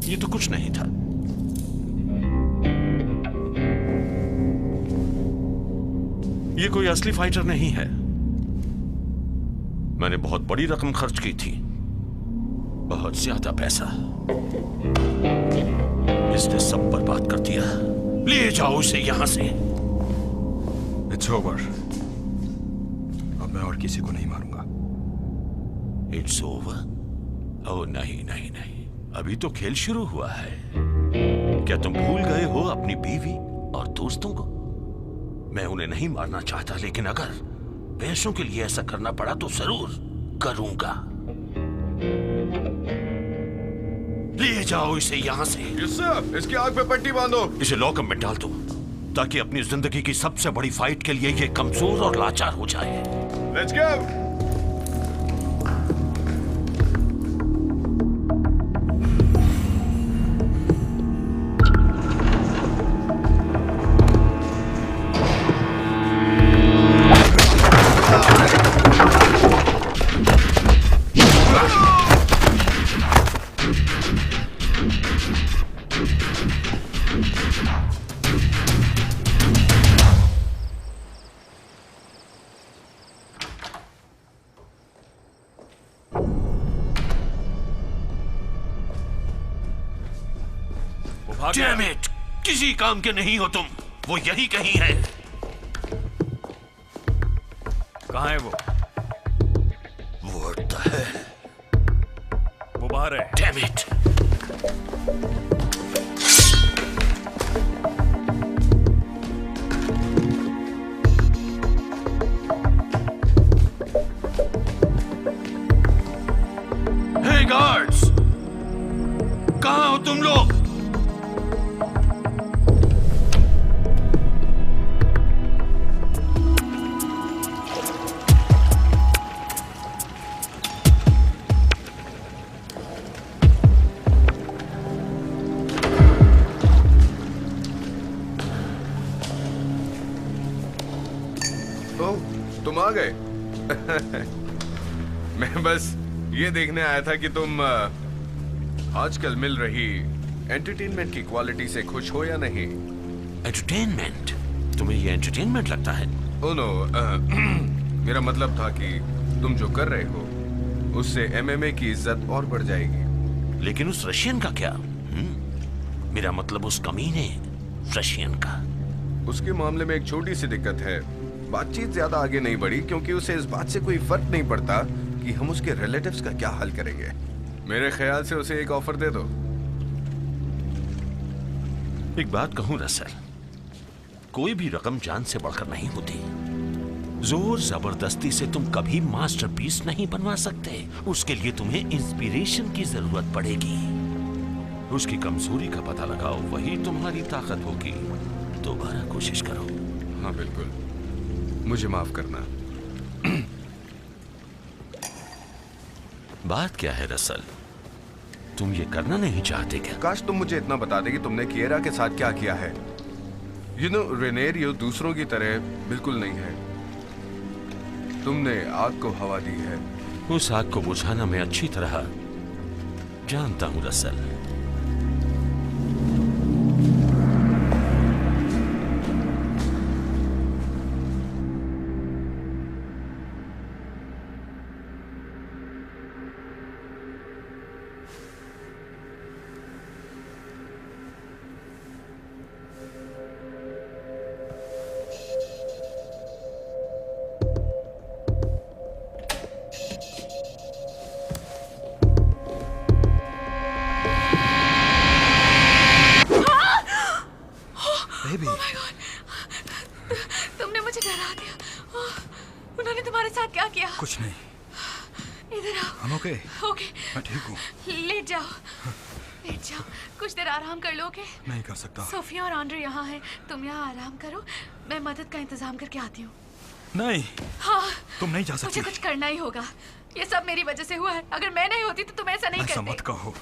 ये तो कुछ नहीं था। ये कोई असली फाइटर नहीं है। मैंने बहुत बड़ी रकम खर्च की थी, बहुत ज्यादा पैसा। इसने सब बर्बाद कर दिया। ले जाओ इसे यहां से। It's over. अब मैं और किसी को नहीं मारूंगा। It's over? ओह नहीं नहीं नहीं, अभी तो खेल शुरू हुआ है। क्या तुम भूल गए हो अपनी बीवी और दोस्तों को? मैं उन्हें नहीं मारना चाहता, लेकिन अगर पैसों के लिए ऐसा करना पड़ा तो जरूर करूंगा। ले जाओ इसे यहां से। इसकी आंख पे पट्टी बांधो। इसे लॉकअप में डाल दो ताकि अपनी जिंदगी की सबसे बड़ी फाइट के लिए ये कमजोर और लाचार हो जाए। Let's go. Damn it! किसी काम के नहीं हो तुम। वो यही कहीं है। कहाँ है वो? वो उड़ता है। वो बाहर है। Damn it! Hey guards! कहाँ हो तुम लोग? तुम आ गए। मैं बस ये देखने आया था कि तुम आजकल मिल रही एंटरटेनमेंट की क्वालिटी से खुश हो या नहीं। एंटरटेनमेंट? तुम्हें ये एंटरटेनमेंट लगता है? ओह नो, मेरा मतलब था कि तुम जो कर रहे हो उससे एमएमए की इज्जत और बढ़ जाएगी। लेकिन उस रशियन का क्या? मेरा मतलब उस कमीने रशियन का। उसके मामले में एक छोटी सी दिक्कत है। बातचीत ज्यादा आगे नहीं बढ़ी क्योंकि उसे इस बात से कोई फर्क नहीं पड़ता कि हम उसके रिलेटिव्स का क्या हल करेंगे। मेरे ख्याल से उसे एक ऑफर दे दो। एक बात कहूं रसल, कोई भी रकम जान से बढ़कर नहीं होती। जोर जबरदस्ती से तुम कभी मास्टरपीस नहीं बनवा सकते। उसके लिए तुम्हें इंस्पिरेशन की जरूरत पड़ेगी। उसकी कमजोरी का पता लगाओ, वही तुम्हारी ताकत होगी। दोबारा कोशिश करो। हाँ बिल्कुल, मुझे माफ करना। बात क्या है रसल? तुम ये करना नहीं चाहते क्या? काश तुम मुझे इतना बता दे कि तुमने किएरा के साथ क्या किया है। यू नो, रेनेरियो दूसरों की तरह बिल्कुल नहीं है। तुमने आग को हवा दी है। उस आग को बुझाना मैं अच्छी तरह जानता हूं रसल। तुमने मुझे डरा दिया। उन्होंने तुम्हारे साथ क्या किया? कुछ नहीं। इधर आओ। हम ओके? ओके। मैं ठीक हूँ। लेट जाओ, लेट जाओ। कुछ देर आराम कर लोगे? नहीं कर सकता। सोफिया और आंड्रे यहाँ हैं। तुम यहाँ आराम करो, मैं मदद का इंतजाम करके आती हूँ। नहीं। हाँ, तुम नहीं जा सकती। मुझे कुछ करना ही होगा। ये सब मेरी वजह से हुआ है। अगर मैं नहीं होती तो तुम ऐसा नहीं करते। ऐसा मत कहो।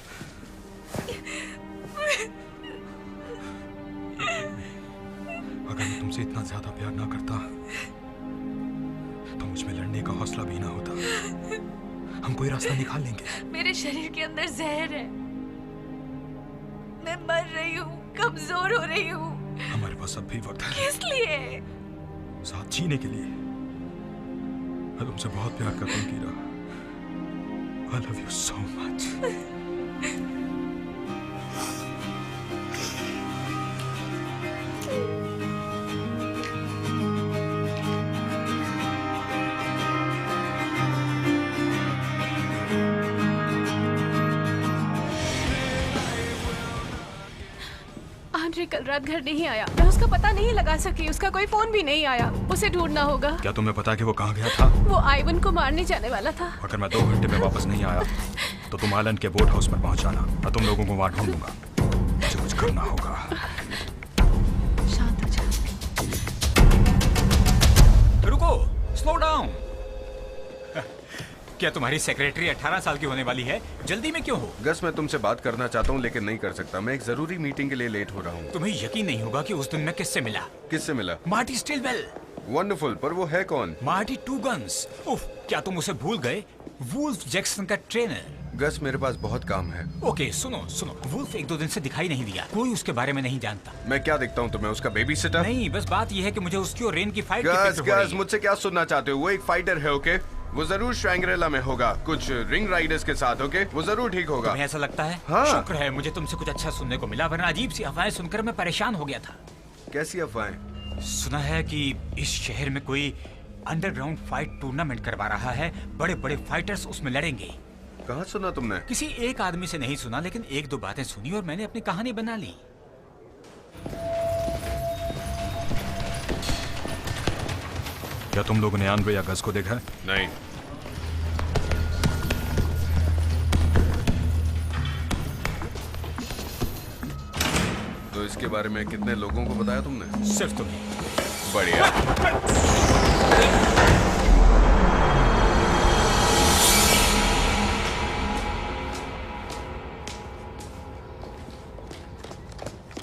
अगर मैं तुमसे इतना ज्यादा प्यार ना करता तो मुझ में लड़ने का हौसला भी ना होता। हम कोई रास्ता निकाल लेंगे। मेरे शरीर के अंदर जहर है। मैं मर रही हूँ, कमजोर हो रही हूँ। हमारे पास अब भी वक्त है। किस लिए? साथ जीने के लिए। मैं तुमसे बहुत प्यार करता हूँ कीरा। I love you so much. Andre कल रात घर नहीं आया। मैं उसका पता नहीं लगा सकी। उसका कोई फोन भी नहीं आया। उसे ढूंढना होगा। क्या तुम्हें पता है कि वो कहाँ गया था? वो आइवन को मारने जाने वाला था। अगर मैं 2 घंटे में वापस नहीं आया तो तुम आइलैंड के बोट हाउस पर पहुंच जाना। मैं तुम लोगों को वहां ढूंढूंगा। मुझे कुछ करना होगा। शांत हो जा। रुको, स्लो डाउन। क्या तुम्हारी सेक्रेटरी 18 साल की होने वाली है? जल्दी में क्यों हो? गस, मैं तुमसे बात करना चाहता हूँ लेकिन नहीं कर सकता। मैं एक जरूरी मीटिंग के लिए लेट हो रहा हूँ। तुम्हें यकीन नहीं होगा कि उस दिन मैं किससे मिला। किससे मिला? Marty Stilwell. वंडरफुल, पर वो है कौन? Marty two guns. उफ, क्या तुम उसे भूल गए? वुल्फ जैक्सन का ट्रेनर। गस, मेरे पास बहुत काम है। ओके, सुनो सुनो, वुल्फ 1-2 दिन से दिखाई नहीं दिया। कोई उसके बारे में नहीं जानता। मैं क्या दिखता हूँ तुम्हें? उसका बेबी सिटर? नहीं, बस बात यह है कि मुझे उसकी और रेन की फाइट की गस, फिक्र हो रही गस, है। मुझसे क्या सुनना चाहते हो? वो एक फाइटर है, ओके? वो जरूर शैंग्रीला में होगा, कुछ रिंग राइडर्स के साथ, ओके? वो जरूर ठीक होगा। तुम्हें ऐसा लगता है? हाँ। शुक्र है मुझे तुमसे कुछ अच्छा सुनने को मिला, वरना अजीब सी अफवाहें सुनकर मैं परेशान हो गया था। कैसी अफवाहें? सुना है कि इस शहर में कोई अंडरग्राउंड फाइट टूर्नामेंट करवा रहा है। बड़े बड़े फाइटर्स उसमें लड़ेंगे। कहाँ सुना तुमने? किसी एक आदमी से नहीं सुना, लेकिन 1-2 बातें सुनी और मैंने अपनी कहानी बना ली। क्या तुम लोगों ने आंद्रे या गस को देखा है? नहीं। तो इसके बारे में कितने लोगों को बताया तुमने? सिर्फ तुम्हें। बढ़िया।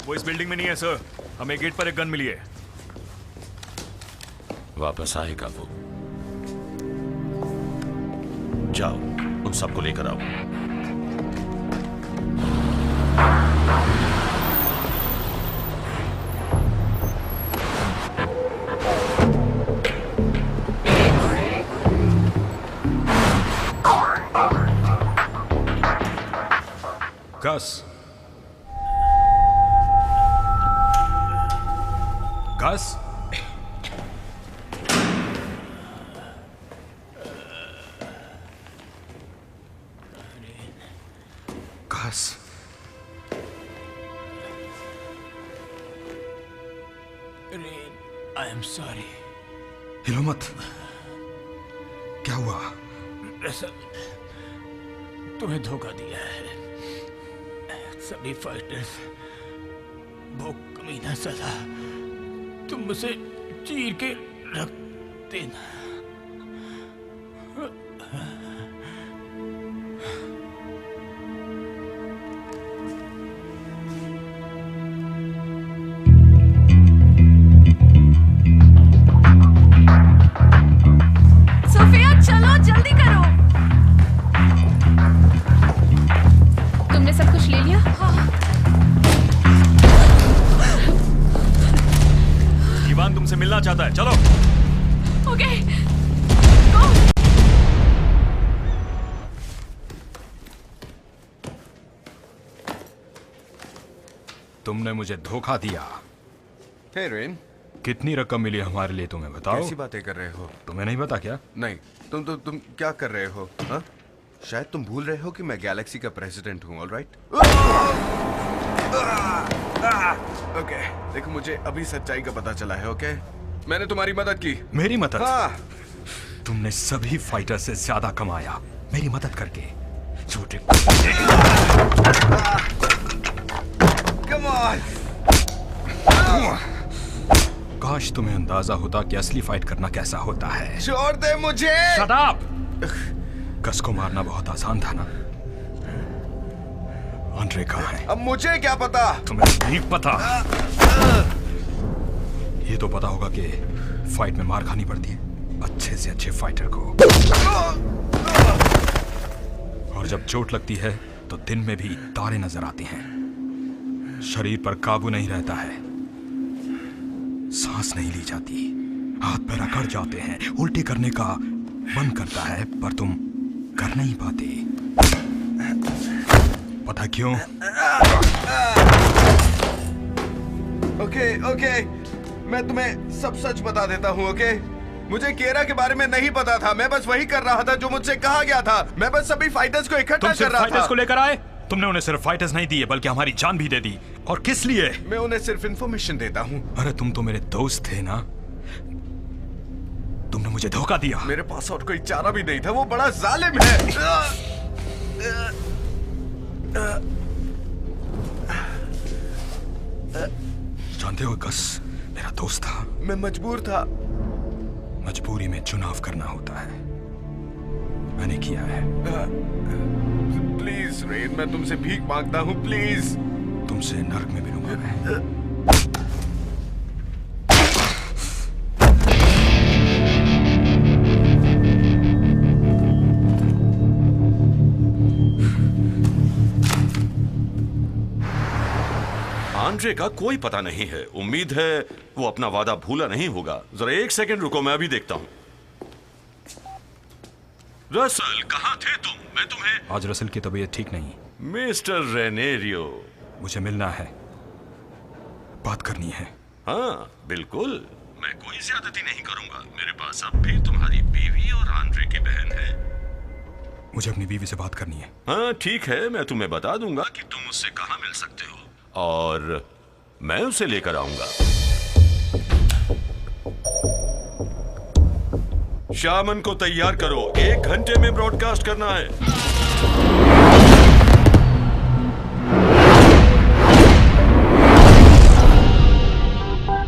वो इस बिल्डिंग में नहीं है सर। हमें गेट पर एक गन मिली है। वापस आएगा वो। जाओ, उन सबको लेकर आओ। गस, गस, गस, आई एम सॉरी। हिलो मत। क्या हुआ? तुम्हें धोखा दिया है। सभी फाइटर्स वो कमीना सदा तुम मुझे चीर के रख देना। सोफिया, चलो जल्दी करो। तुमने सब कुछ ले लिया? इवान तुमसे मिलना चाहता है, चलो। ओके। तुमने मुझे धोखा दिया। हे रेन, कितनी रकम मिली हमारे लिए, तुम्हें बताओ। कैसी बातें कर रहे हो? तुम्हें नहीं पता क्या? नहीं, तुम क्या कर रहे हो? हाँ? शायद तुम भूल रहे हो कि मैं गैलेक्सी का प्रेसिडेंट हूँ, ऑलराइट? ओके, देखो मुझे अभी सच्चाई का पता चला है, ओके? मैंने तुम्हारी मदद की। मेरी मदद? हाँ। तुमने सभी फाइटर से ज्यादा कमाया मेरी मदद करके। झूठे। Come on. काश तुम्हें अंदाजा होता कि असली फाइट करना कैसा होता है। छोड़ दे मुझे। Shut up. गस को मारना बहुत आसान था ना? आंद्रे कहाँ है? अब मुझे क्या पता? तुम्हें नहीं पता। ये तो पता होगा कि फाइट में मार खानी पड़ती है अच्छे से अच्छे फाइटर को, और जब चोट लगती है तो दिन में भी तारे नजर आते हैं। शरीर पर काबू नहीं रहता है, सांस नहीं ली जाती, हाथ पैर अकड़ जाते हैं, उल्टी करने का मन करता है, पर तुम कर नहीं पाते। पता क्यों? ओके, मैं तुम्हें सब सच बता देता हूँ, ओके? मुझे केरा के बारे में नहीं पता था। मैं बस वही कर रहा था जो मुझसे कहा गया था। मैं बस सभी फाइटर्स को इकट्ठा कर रहा था। फाइटर्स को लेकर आए? तुमने उन्हें सिर्फ फाइटर्स नहीं दिए, बल्कि हमारी जान भी दे दी। और किस लिए? मैं उन्हें सिर्फ इंफॉर्मेशन देता हूँ। अरे तुम तो मेरे दोस्त थे ना, तुमने मुझे धोखा दिया। मेरे पास और कोई चारा भी नहीं था। वो बड़ा जालिम है। जानते हो गस मेरा दोस्त था। मैं मजबूर था। मजबूरी में चुनाव करना होता है, मैंने किया है। प्लीज रेन, मैं तुमसे भीख मांगता हूँ, प्लीज। तुमसे नर्क में मिलूंगा मैं। आंद्रे का कोई पता नहीं है। उम्मीद है वो अपना वादा भूला नहीं होगा। जरा एक सेकंड रुको, मैं अभी देखता हूं। रसल, कहां थे तुम? मैं तुम्हें... आज रसल की तबीयत ठीक नहीं। मिस्टर रेनेरियो, मुझे मिलना है, बात करनी है। हाँ बिल्कुल, मैं कोई ज्यादती नहीं करूंगा। मेरे पास अब भी तुम्हारी बीवी और आंद्रे की बहन है। मुझे अपनी बीवी से बात करनी है। हाँ ठीक है, मैं तुम्हें बता दूंगा कि तुम उससे कहां मिल सकते हो और मैं उसे लेकर आऊंगा। शामन को तैयार करो, 1 घंटे में ब्रॉडकास्ट करना है।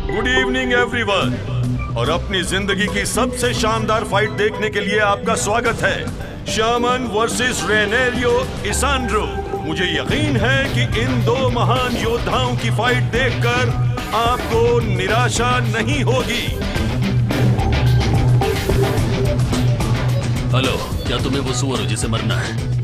गुड इवनिंग एवरीवन, और अपनी जिंदगी की सबसे शानदार फाइट देखने के लिए आपका स्वागत है। Shaman versus Renerio Isandro. मुझे यकीन है कि इन 2 महान योद्धाओं की फाइट देखकर आपको निराशा नहीं होगी। हेलो, क्या तुम्हें वो सुअर हो जिसे मरना है?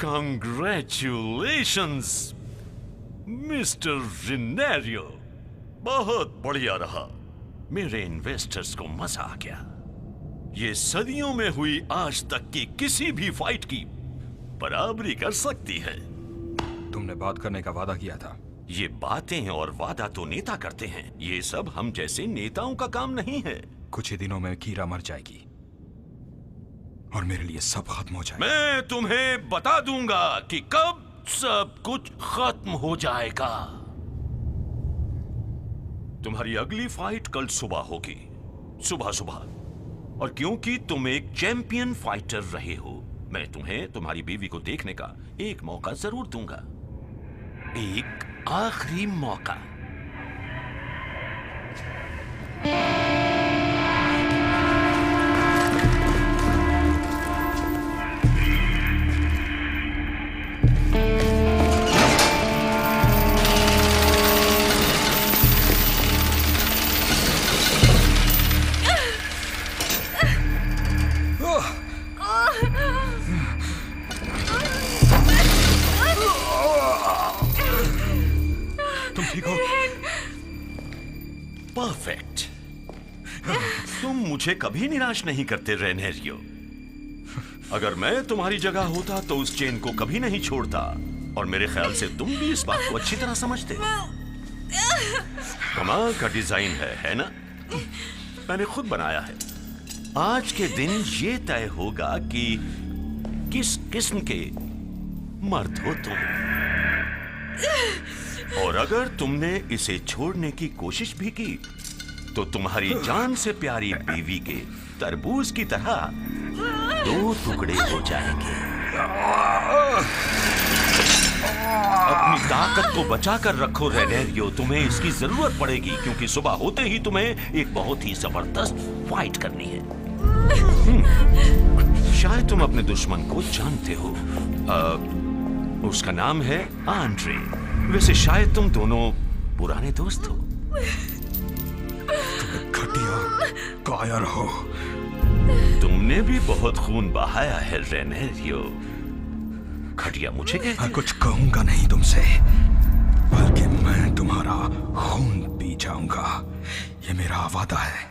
Congratulations, mister Renerio. बहुत बढ़िया रहा। मेरे इन्वेस्टर्स को मजा आ गया। ये सदियों में हुई आज तक की किसी भी फाइट की बराबरी कर सकती है। तुमने बात करने का वादा किया था। ये बातें और वादा तो नेता करते हैं। ये सब हम जैसे नेताओं का काम नहीं है। कुछ ही दिनों में कीरा मर जाएगी और मेरे लिए सब खत्म हो जाएगा। मैं तुम्हें बता दूंगा कि कब सब कुछ खत्म हो जाएगा। तुम्हारी अगली फाइट कल सुबह होगी, सुबह सुबह। और क्योंकि तुम एक चैंपियन फाइटर रहे हो, मैं तुम्हें तुम्हारी बीवी को देखने का एक मौका जरूर दूंगा। एक आखिरी मौका। परफेक्ट। तुम मुझे कभी निराश नहीं करते रेनेरियो। अगर मैं तुम्हारी जगह होता तो उस चेन को कभी नहीं छोड़ता। और मेरे ख्याल से तुम भी इस बात को अच्छी तरह समझते हो। कमाल का डिजाइन है ना? मैंने खुद बनाया है। आज के दिन ये तय होगा कि किस किस्म के मर्द हो तुम। और अगर तुमने इसे छोड़ने की कोशिश भी की तो तुम्हारी जान से प्यारी बीवी के तरबूज की तरह 2 टुकड़े हो जाएंगे। अपनी ताकत को बचाकर रखो रेनेरियो। तुम्हें इसकी जरूरत पड़ेगी क्योंकि सुबह होते ही तुम्हें एक बहुत ही जबरदस्त फाइट करनी है। शायद तुम अपने दुश्मन को जानते हो। उसका नाम है आंड्रे। वैसे शायद तुम दोनों पुराने दोस्त हो। घटिया कायर हो। तुमने भी बहुत खून बहाया है रेनेरियो। घटिया मुझे कहते? मैं कुछ कहूंगा नहीं तुमसे, बल्कि मैं तुम्हारा खून पी जाऊंगा। ये मेरा वादा है।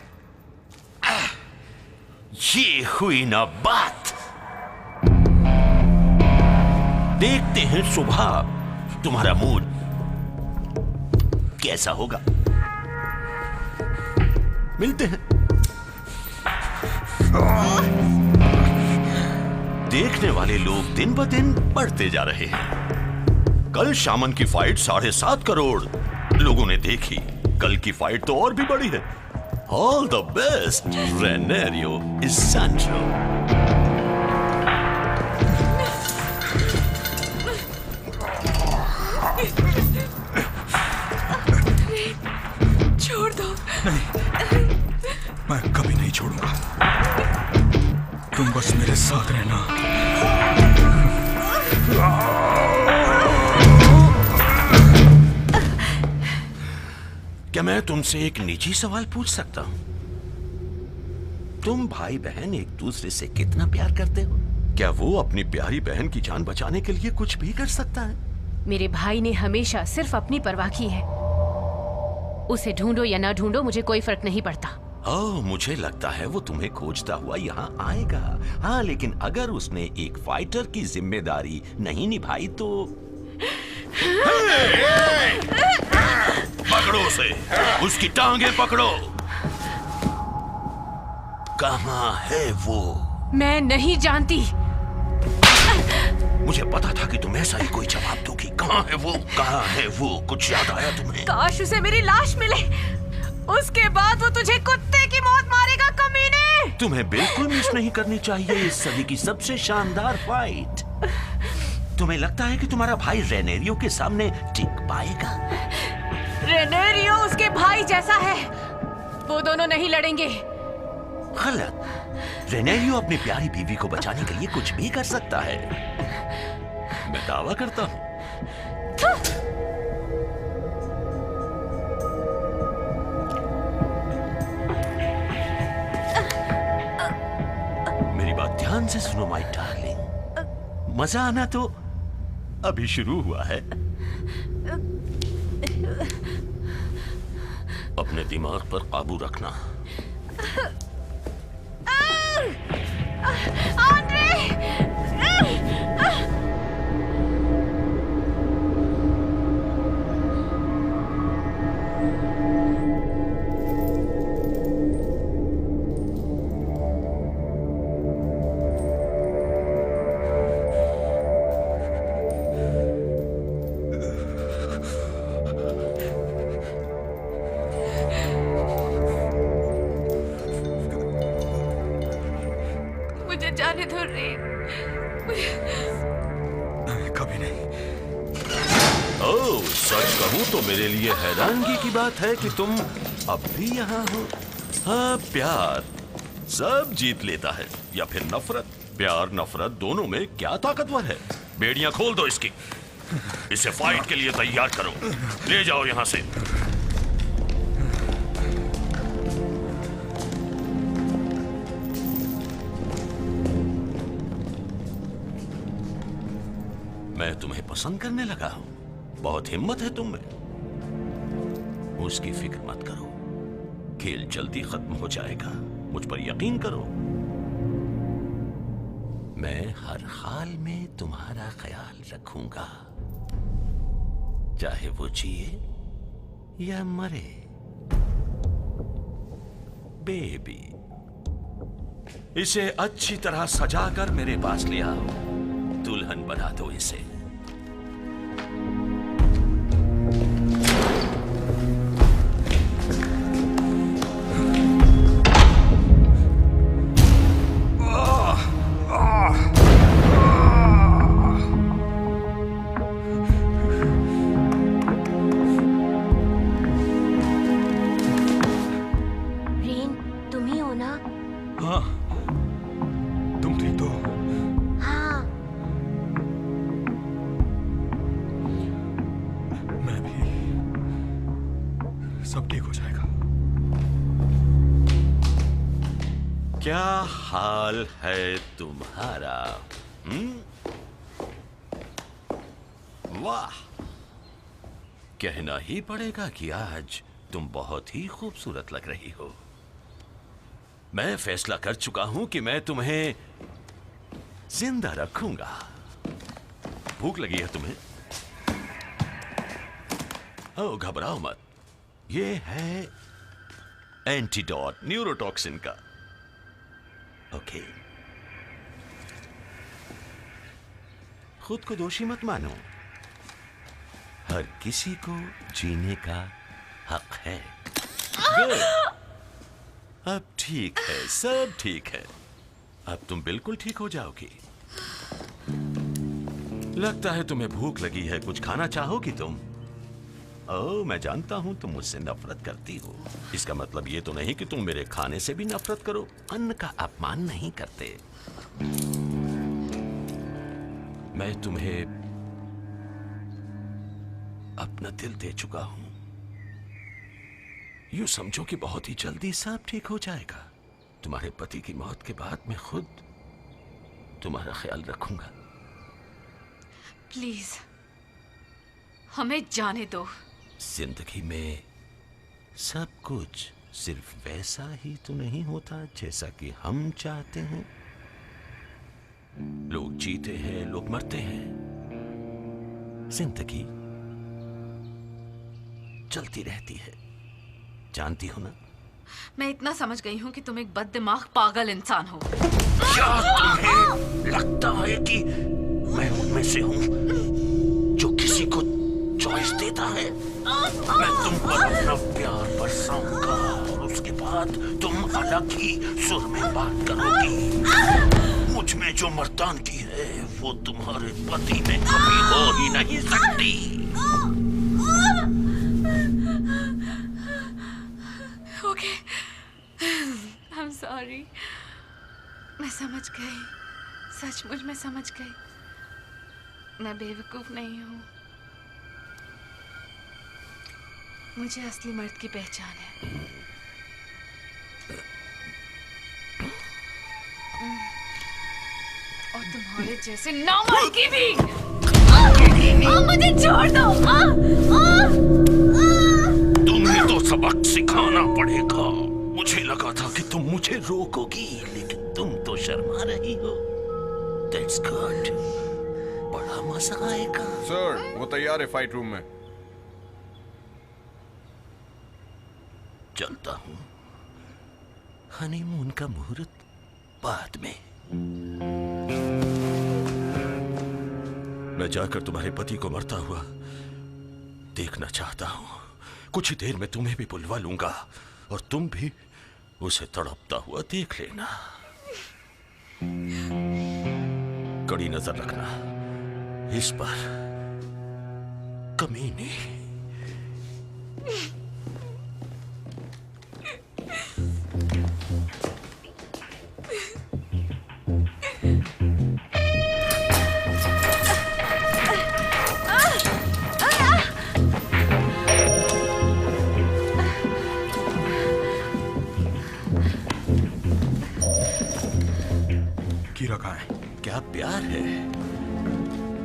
ये हुई ना बात। देखते हैं सुबह तुम्हारा मूड कैसा होगा। मिलते हैं। देखने वाले लोग दिन ब दिन बढ़ते जा रहे हैं। कल शामन की फाइट 7.5 करोड़ लोगों ने देखी। कल की फाइट तो और भी बड़ी है। All the best Renerio Isandro. छोड़ दो। नहीं, मैं कभी नहीं छोड़ूंगा। तुम बस मेरे साथ रहना। क्या मैं तुमसे एक निजी सवाल पूछ सकता हूं? तुम भाई बहन एक दूसरे से कितना प्यार करते हो? क्या वो अपनी प्यारी बहन की जान बचाने के लिए कुछ भी कर सकता है? मेरे भाई ने हमेशा सिर्फ अपनी परवाह की है। उसे ढूंढो या ना ढूंढो, मुझे कोई फर्क नहीं पड़ता। ओह, मुझे लगता है वो तुम्हें खोजता हुआ यहाँ आएगा। हाँ, लेकिन अगर उसने एक फाइटर की जिम्मेदारी नहीं निभाई तो पकड़ो उसे, उसकी टांगे पकड़ो। कहाँ है वो? मैं नहीं जानती। मुझे पता था कि तुम ऐसा ही कोई जवाब दोगी। कहाँ है वो? कहाँ है वो? कुछ याद आया तुम्हें? काश उसे मेरी लाश मिले, उसके बाद वो तुझे कुत्ते की मौत मारेगा, कमीने। तुम्हें बिल्कुल मिस नहीं करनी चाहिए इस सदी की सबसे शानदार फाइट। तुम्हें लगता है कि तुम्हारा भाई रेनेरियो के सामने टिक पाएगा? रेनेरियो उसके भाई जैसा है, वो दोनों नहीं लड़ेंगे। गलत। रेनेरियो अपनी प्यारी बीवी को बचाने के लिए कुछ भी कर सकता है। मैं दावा करता हूं। मेरी बात ध्यान से सुनो माय डार्लिंग। मजा आना तो अभी शुरू हुआ है। अपने दिमाग पर काबू रखना। मुझे जाने दो रेन। कभी नहीं। ओह, सच कहूं तो मेरे लिए हैरानगी की बात है कि तुम अब भी यहाँ हो। हाँ, प्यार सब जीत लेता है, या फिर नफरत। प्यार नफरत दोनों में क्या ताकतवर है। बेड़ियां खोल दो इसकी। इसे फाइट के लिए तैयार करो। ले जाओ यहां से। मैं तुम्हें पसंद करने लगा हूं। बहुत हिम्मत है तुम में। उसकी फिक्र मत करो, खेल जल्दी खत्म हो जाएगा। मुझ पर यकीन करो। मैं हर हाल में तुम्हारा ख्याल रखूंगा, चाहे वो जिए या मरे। बेबी, इसे अच्छी तरह सजाकर मेरे पास ले आओ। दुल्हन बना दो इसे। रेन, तुम ही हो ना? हाँ, तुम ठीक तो? हाँ। मैं भी। सब ठीक हो जाएगा। क्या हाल है तुम्हारा? वाह, कहना ही पड़ेगा कि आज तुम बहुत ही खूबसूरत लग रही हो। मैं फैसला कर चुका हूं कि मैं तुम्हें जिंदा रखूंगा। भूख लगी है तुम्हें? ओह, घबराओ मत। ये है एंटीडोट न्यूरोटॉक्सिन का। ओके, खुद को दोषी मत मानो। हर किसी को जीने का हक है। Good. अब ठीक है, सब ठीक है। अब तुम बिल्कुल ठीक हो जाओगी। लगता है तुम्हें भूख लगी है। कुछ खाना चाहोगी तुम? ओह, मैं जानता हूं तुम मुझसे नफरत करती हो। इसका मतलब ये तो नहीं कि तुम मेरे खाने से भी नफरत करो। अन्न का अपमान नहीं करते। मैं तुम्हें अपना दिल दे चुका हूं। यूं समझो कि बहुत ही जल्दी सब ठीक हो जाएगा। तुम्हारे पति की मौत के बाद मैं खुद तुम्हारा ख्याल रखूंगा। प्लीज हमें जाने दो। जिंदगी में सब कुछ सिर्फ वैसा ही तो नहीं होता जैसा कि हम चाहते हैं। लोग जीते हैं, लोग मरते हैं। जिंदगी चलती रहती है, जानती हो ना? मैं इतना समझ गई हूँ कि तुम एक बददिमाग पागल इंसान हो। क्या तुम्हें लगता है कि मैं उनमें से हूँ जो किसी को चॉइस देता है? मैं तुम पर अपना प्यार बरसाऊंगा और उसके बाद तुम अलग ही सुर में बात करोगी। मुझ में जो मर्दानगी है वो तुम्हारे पति में कभी हो ही नहीं सकती। Okay, I'm sorry। मैं समझ गई, सचमुच मैं समझ गई। मैं बेवकूफ नहीं हूँ। मुझे असली मर्द की पहचान है। और तुम्हारे जैसे नामर्द की भी। मुझे छोड़ दो। तुम्हें तो सबक सिखाना पड़ेगा। मुझे लगा था कि तुम मुझे रोकोगी, लेकिन तुम तो शर्मा रही हो। That's good. बड़ा मजा आएगा। सर, वो तैयार है फाइट रूम में। चलता हूँ। हनीमून का मुहूर्त बाद में। मैं जाकर तुम्हारे पति को मरता हुआ देखना चाहता हूँ। कुछ ही देर में तुम्हें भी बुलवा लूंगा और तुम भी उसे तड़पता हुआ देख लेना। कड़ी नजर रखना इस पर, कमीने। कीरा कहाँ है? क्या प्यार है।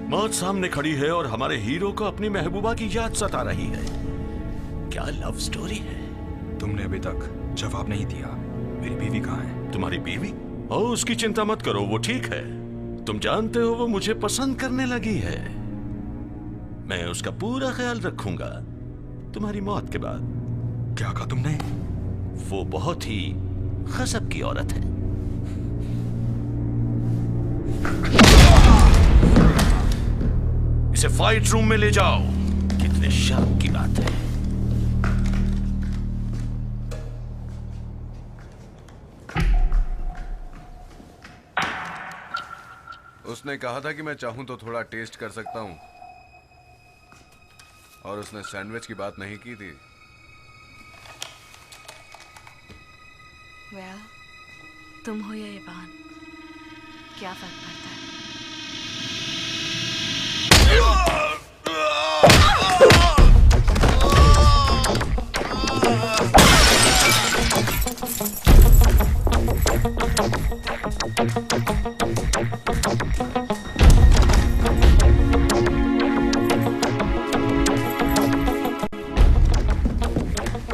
मौत सामने खड़ी है और हमारे हीरो को अपनी महबूबा की याद सता रही है। क्या लव स्टोरी है। तुमने अभी तक जवाब नहीं दिया। मेरी बीवी कहाँ है? तुम्हारी बीवी? ओ, उसकी चिंता मत करो, वो ठीक है। तुम जानते हो वो मुझे पसंद करने लगी है। मैं उसका पूरा ख्याल रखूंगा तुम्हारी मौत के बाद। क्या कहा तुमने? वो बहुत ही गजब की औरत है। इसे फाइट रूम में ले जाओ। कितने शर्म की बात है। उसने कहा था कि मैं चाहूं तो थोड़ा टेस्ट कर सकता हूं, और उसने सैंडविच की बात नहीं की थी। Well, तुम हो या इवान, क्या फर्क पड़ता है?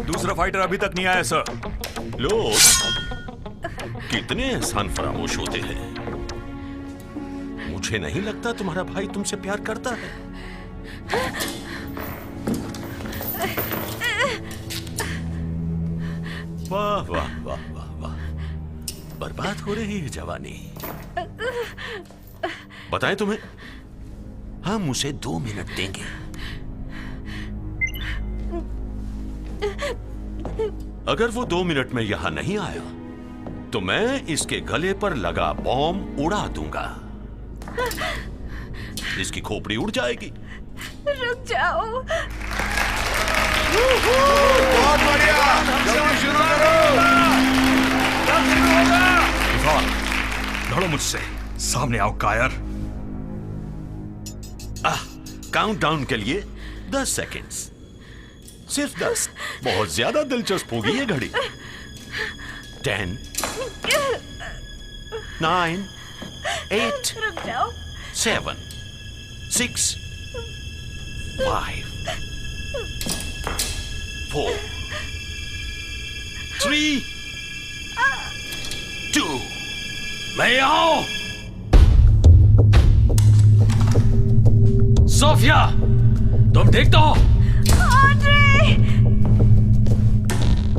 दूसरा फाइटर अभी तक नहीं आया सर। लोग कितने एहसान फरामोश होते हैं। मुझे नहीं लगता तुम्हारा भाई तुमसे प्यार करता है। वाह वाह वाह वाह वाह, बर्बाद हो रही है जवानी। बताएं तुम्हें, हम उसे 2 मिनट देंगे। अगर वो 2 मिनट में यहां नहीं आया तो मैं इसके गले पर लगा बॉम्ब उड़ा दूंगा। इसकी खोपड़ी उड़ जाएगी। रुक जाओ। बहुत बढ़िया, जल्दी शुरू करो। लड़ो मुझसे, सामने आओ कायर। काउंटडाउन के लिए 10 सेकेंड्स, सिर्फ 10। बहुत ज्यादा दिलचस्प होगी ये घड़ी। 10, 9, 8, 7, 6, 5, 4, 3, 2, मैं आऊं। सोफिया, तुम ठीक तो हो?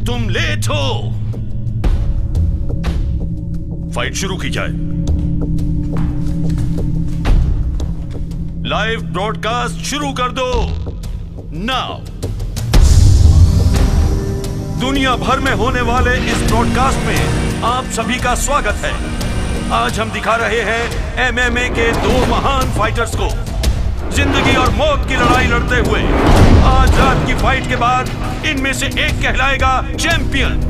तुम लेट हो। फाइट शुरू की जाए। लाइव ब्रॉडकास्ट शुरू कर दो नाउ। दुनिया भर में होने वाले इस ब्रॉडकास्ट में आप सभी का स्वागत है। आज हम दिखा रहे हैं एमएमए के 2 महान फाइटर्स को जिंदगी और मौत की लड़ाई लड़ते हुए। आज रात की फाइट के बाद इनमें से एक कहलाएगा champion.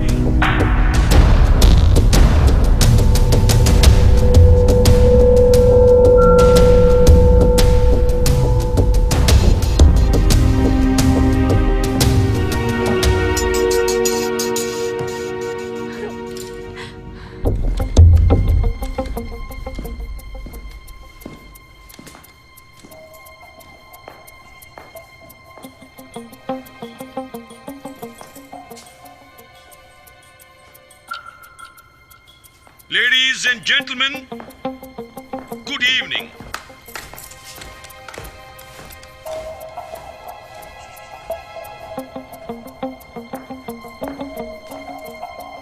Ladies and gentlemen, good evening.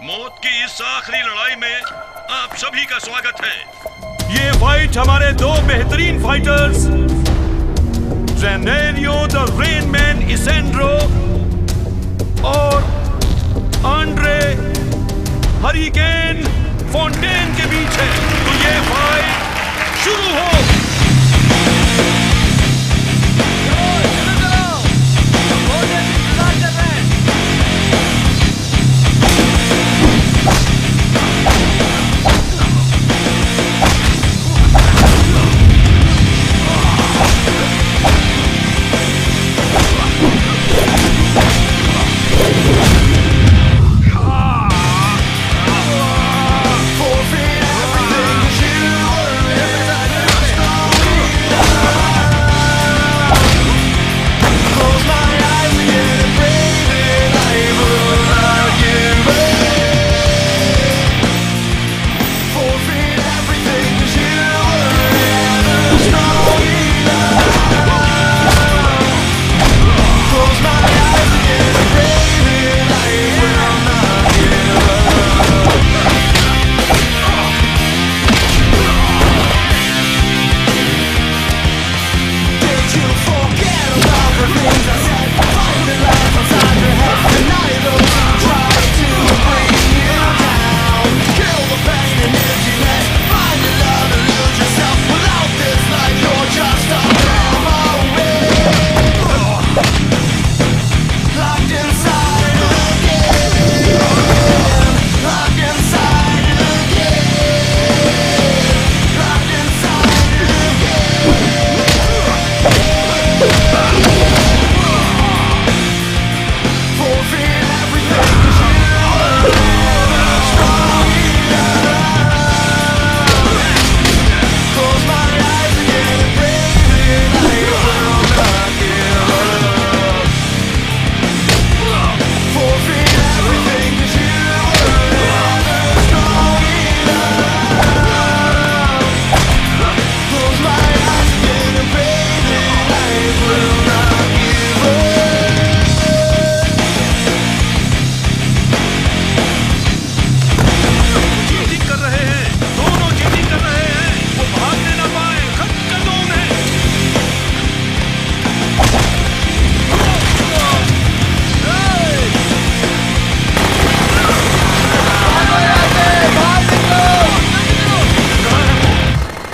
मौत की इस आखिरी लड़ाई में आप सभी का स्वागत है। ये फाइट हमारे दो बेहतरीन फाइटर्स जेनेरियो द रेनमैन इसेंड्रो और आंड्रे हरिकेन फॉन्टेन के बीच है। तो ये फाइट शुरू हो।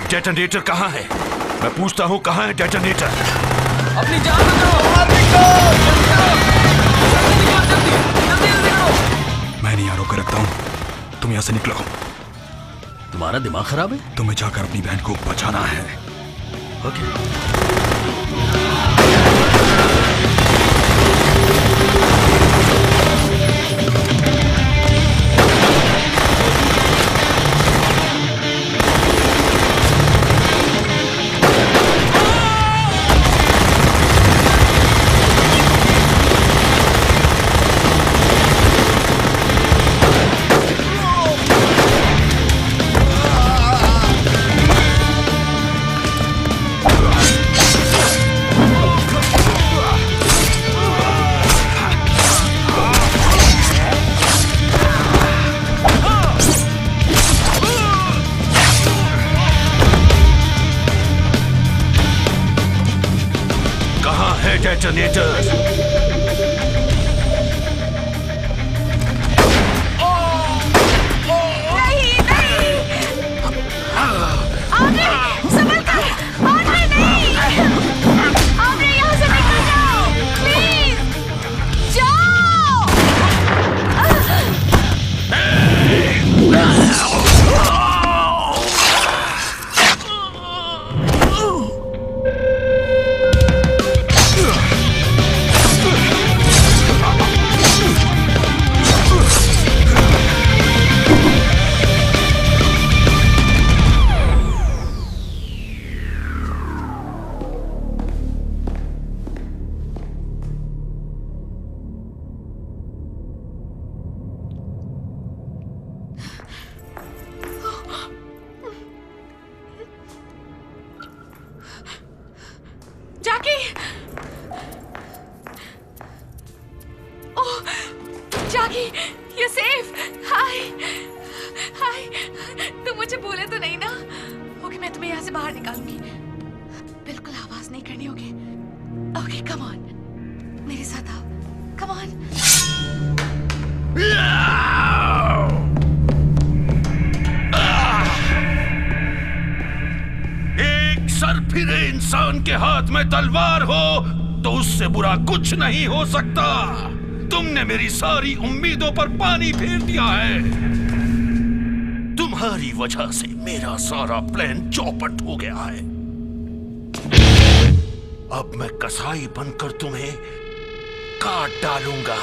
डेटोनेटर कहाँ है? मैं पूछता हूँ कहाँ है डेटोनेटर? अपनी जान बचाओ! मैं नहीं यहाँ रोक रखता हूँ, तुम यहाँ से निकलो। तुम्हारा दिमाग खराब है? तुम्हें जाकर अपनी बहन को बचाना है। Okay. Detonators! Maggie, you're safe. Hi. तुम मुझे भूले तो नहीं ना? ओके, मैं तुम्हें यहाँ से बाहर निकालूंगी। बिल्कुल आवाज नहीं करनी होगी। ओके, कम ऑन, मेरे साथ आओ। Come on. एक सरफिरे इंसान के हाथ में तलवार हो तो उससे बुरा कुछ नहीं हो सकता। तुमने मेरी सारी उम्मीदों पर पानी फेर दिया है। तुम्हारी वजह से मेरा सारा प्लान चौपट हो गया है। अब मैं कसाई बनकर तुम्हें काट डालूंगा।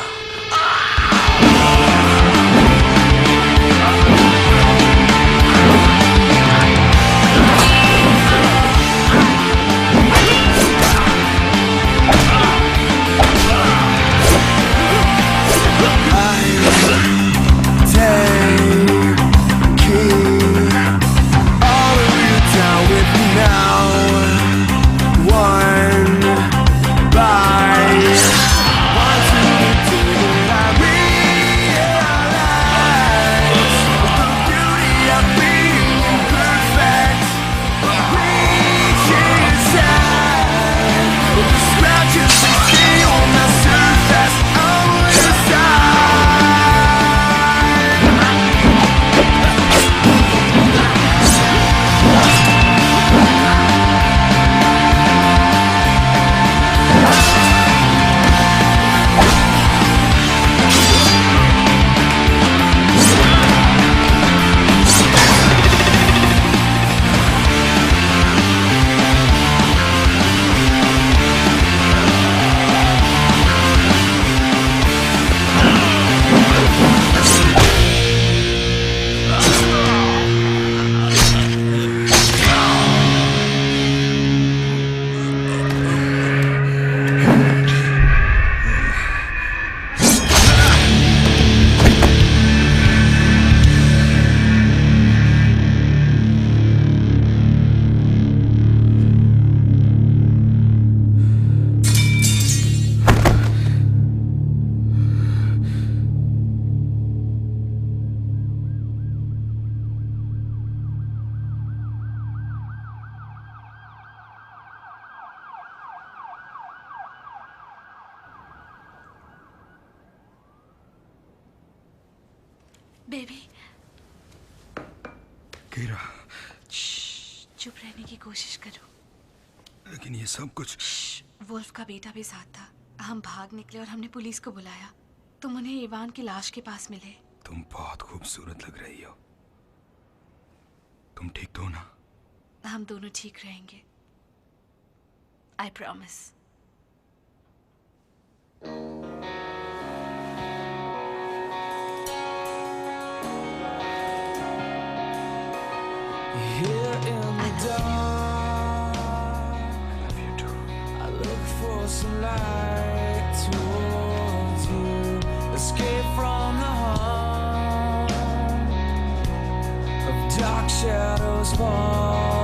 बेबी, कीरा, चुप रहने की कोशिश करो। लेकिन ये सब कुछ। वुल्फ का बेटा भी साथ था। हम भाग निकले और हमने पुलिस को बुलाया। तुम उन्हें इवान की लाश के पास मिले। तुम बहुत खूबसूरत लग रही हो। तुम ठीक तो ना? हम दोनों ठीक रहेंगे। I promise. Here in the dark, I love you too. I look for some light towards you. Escape from the harm of dark shadows fall.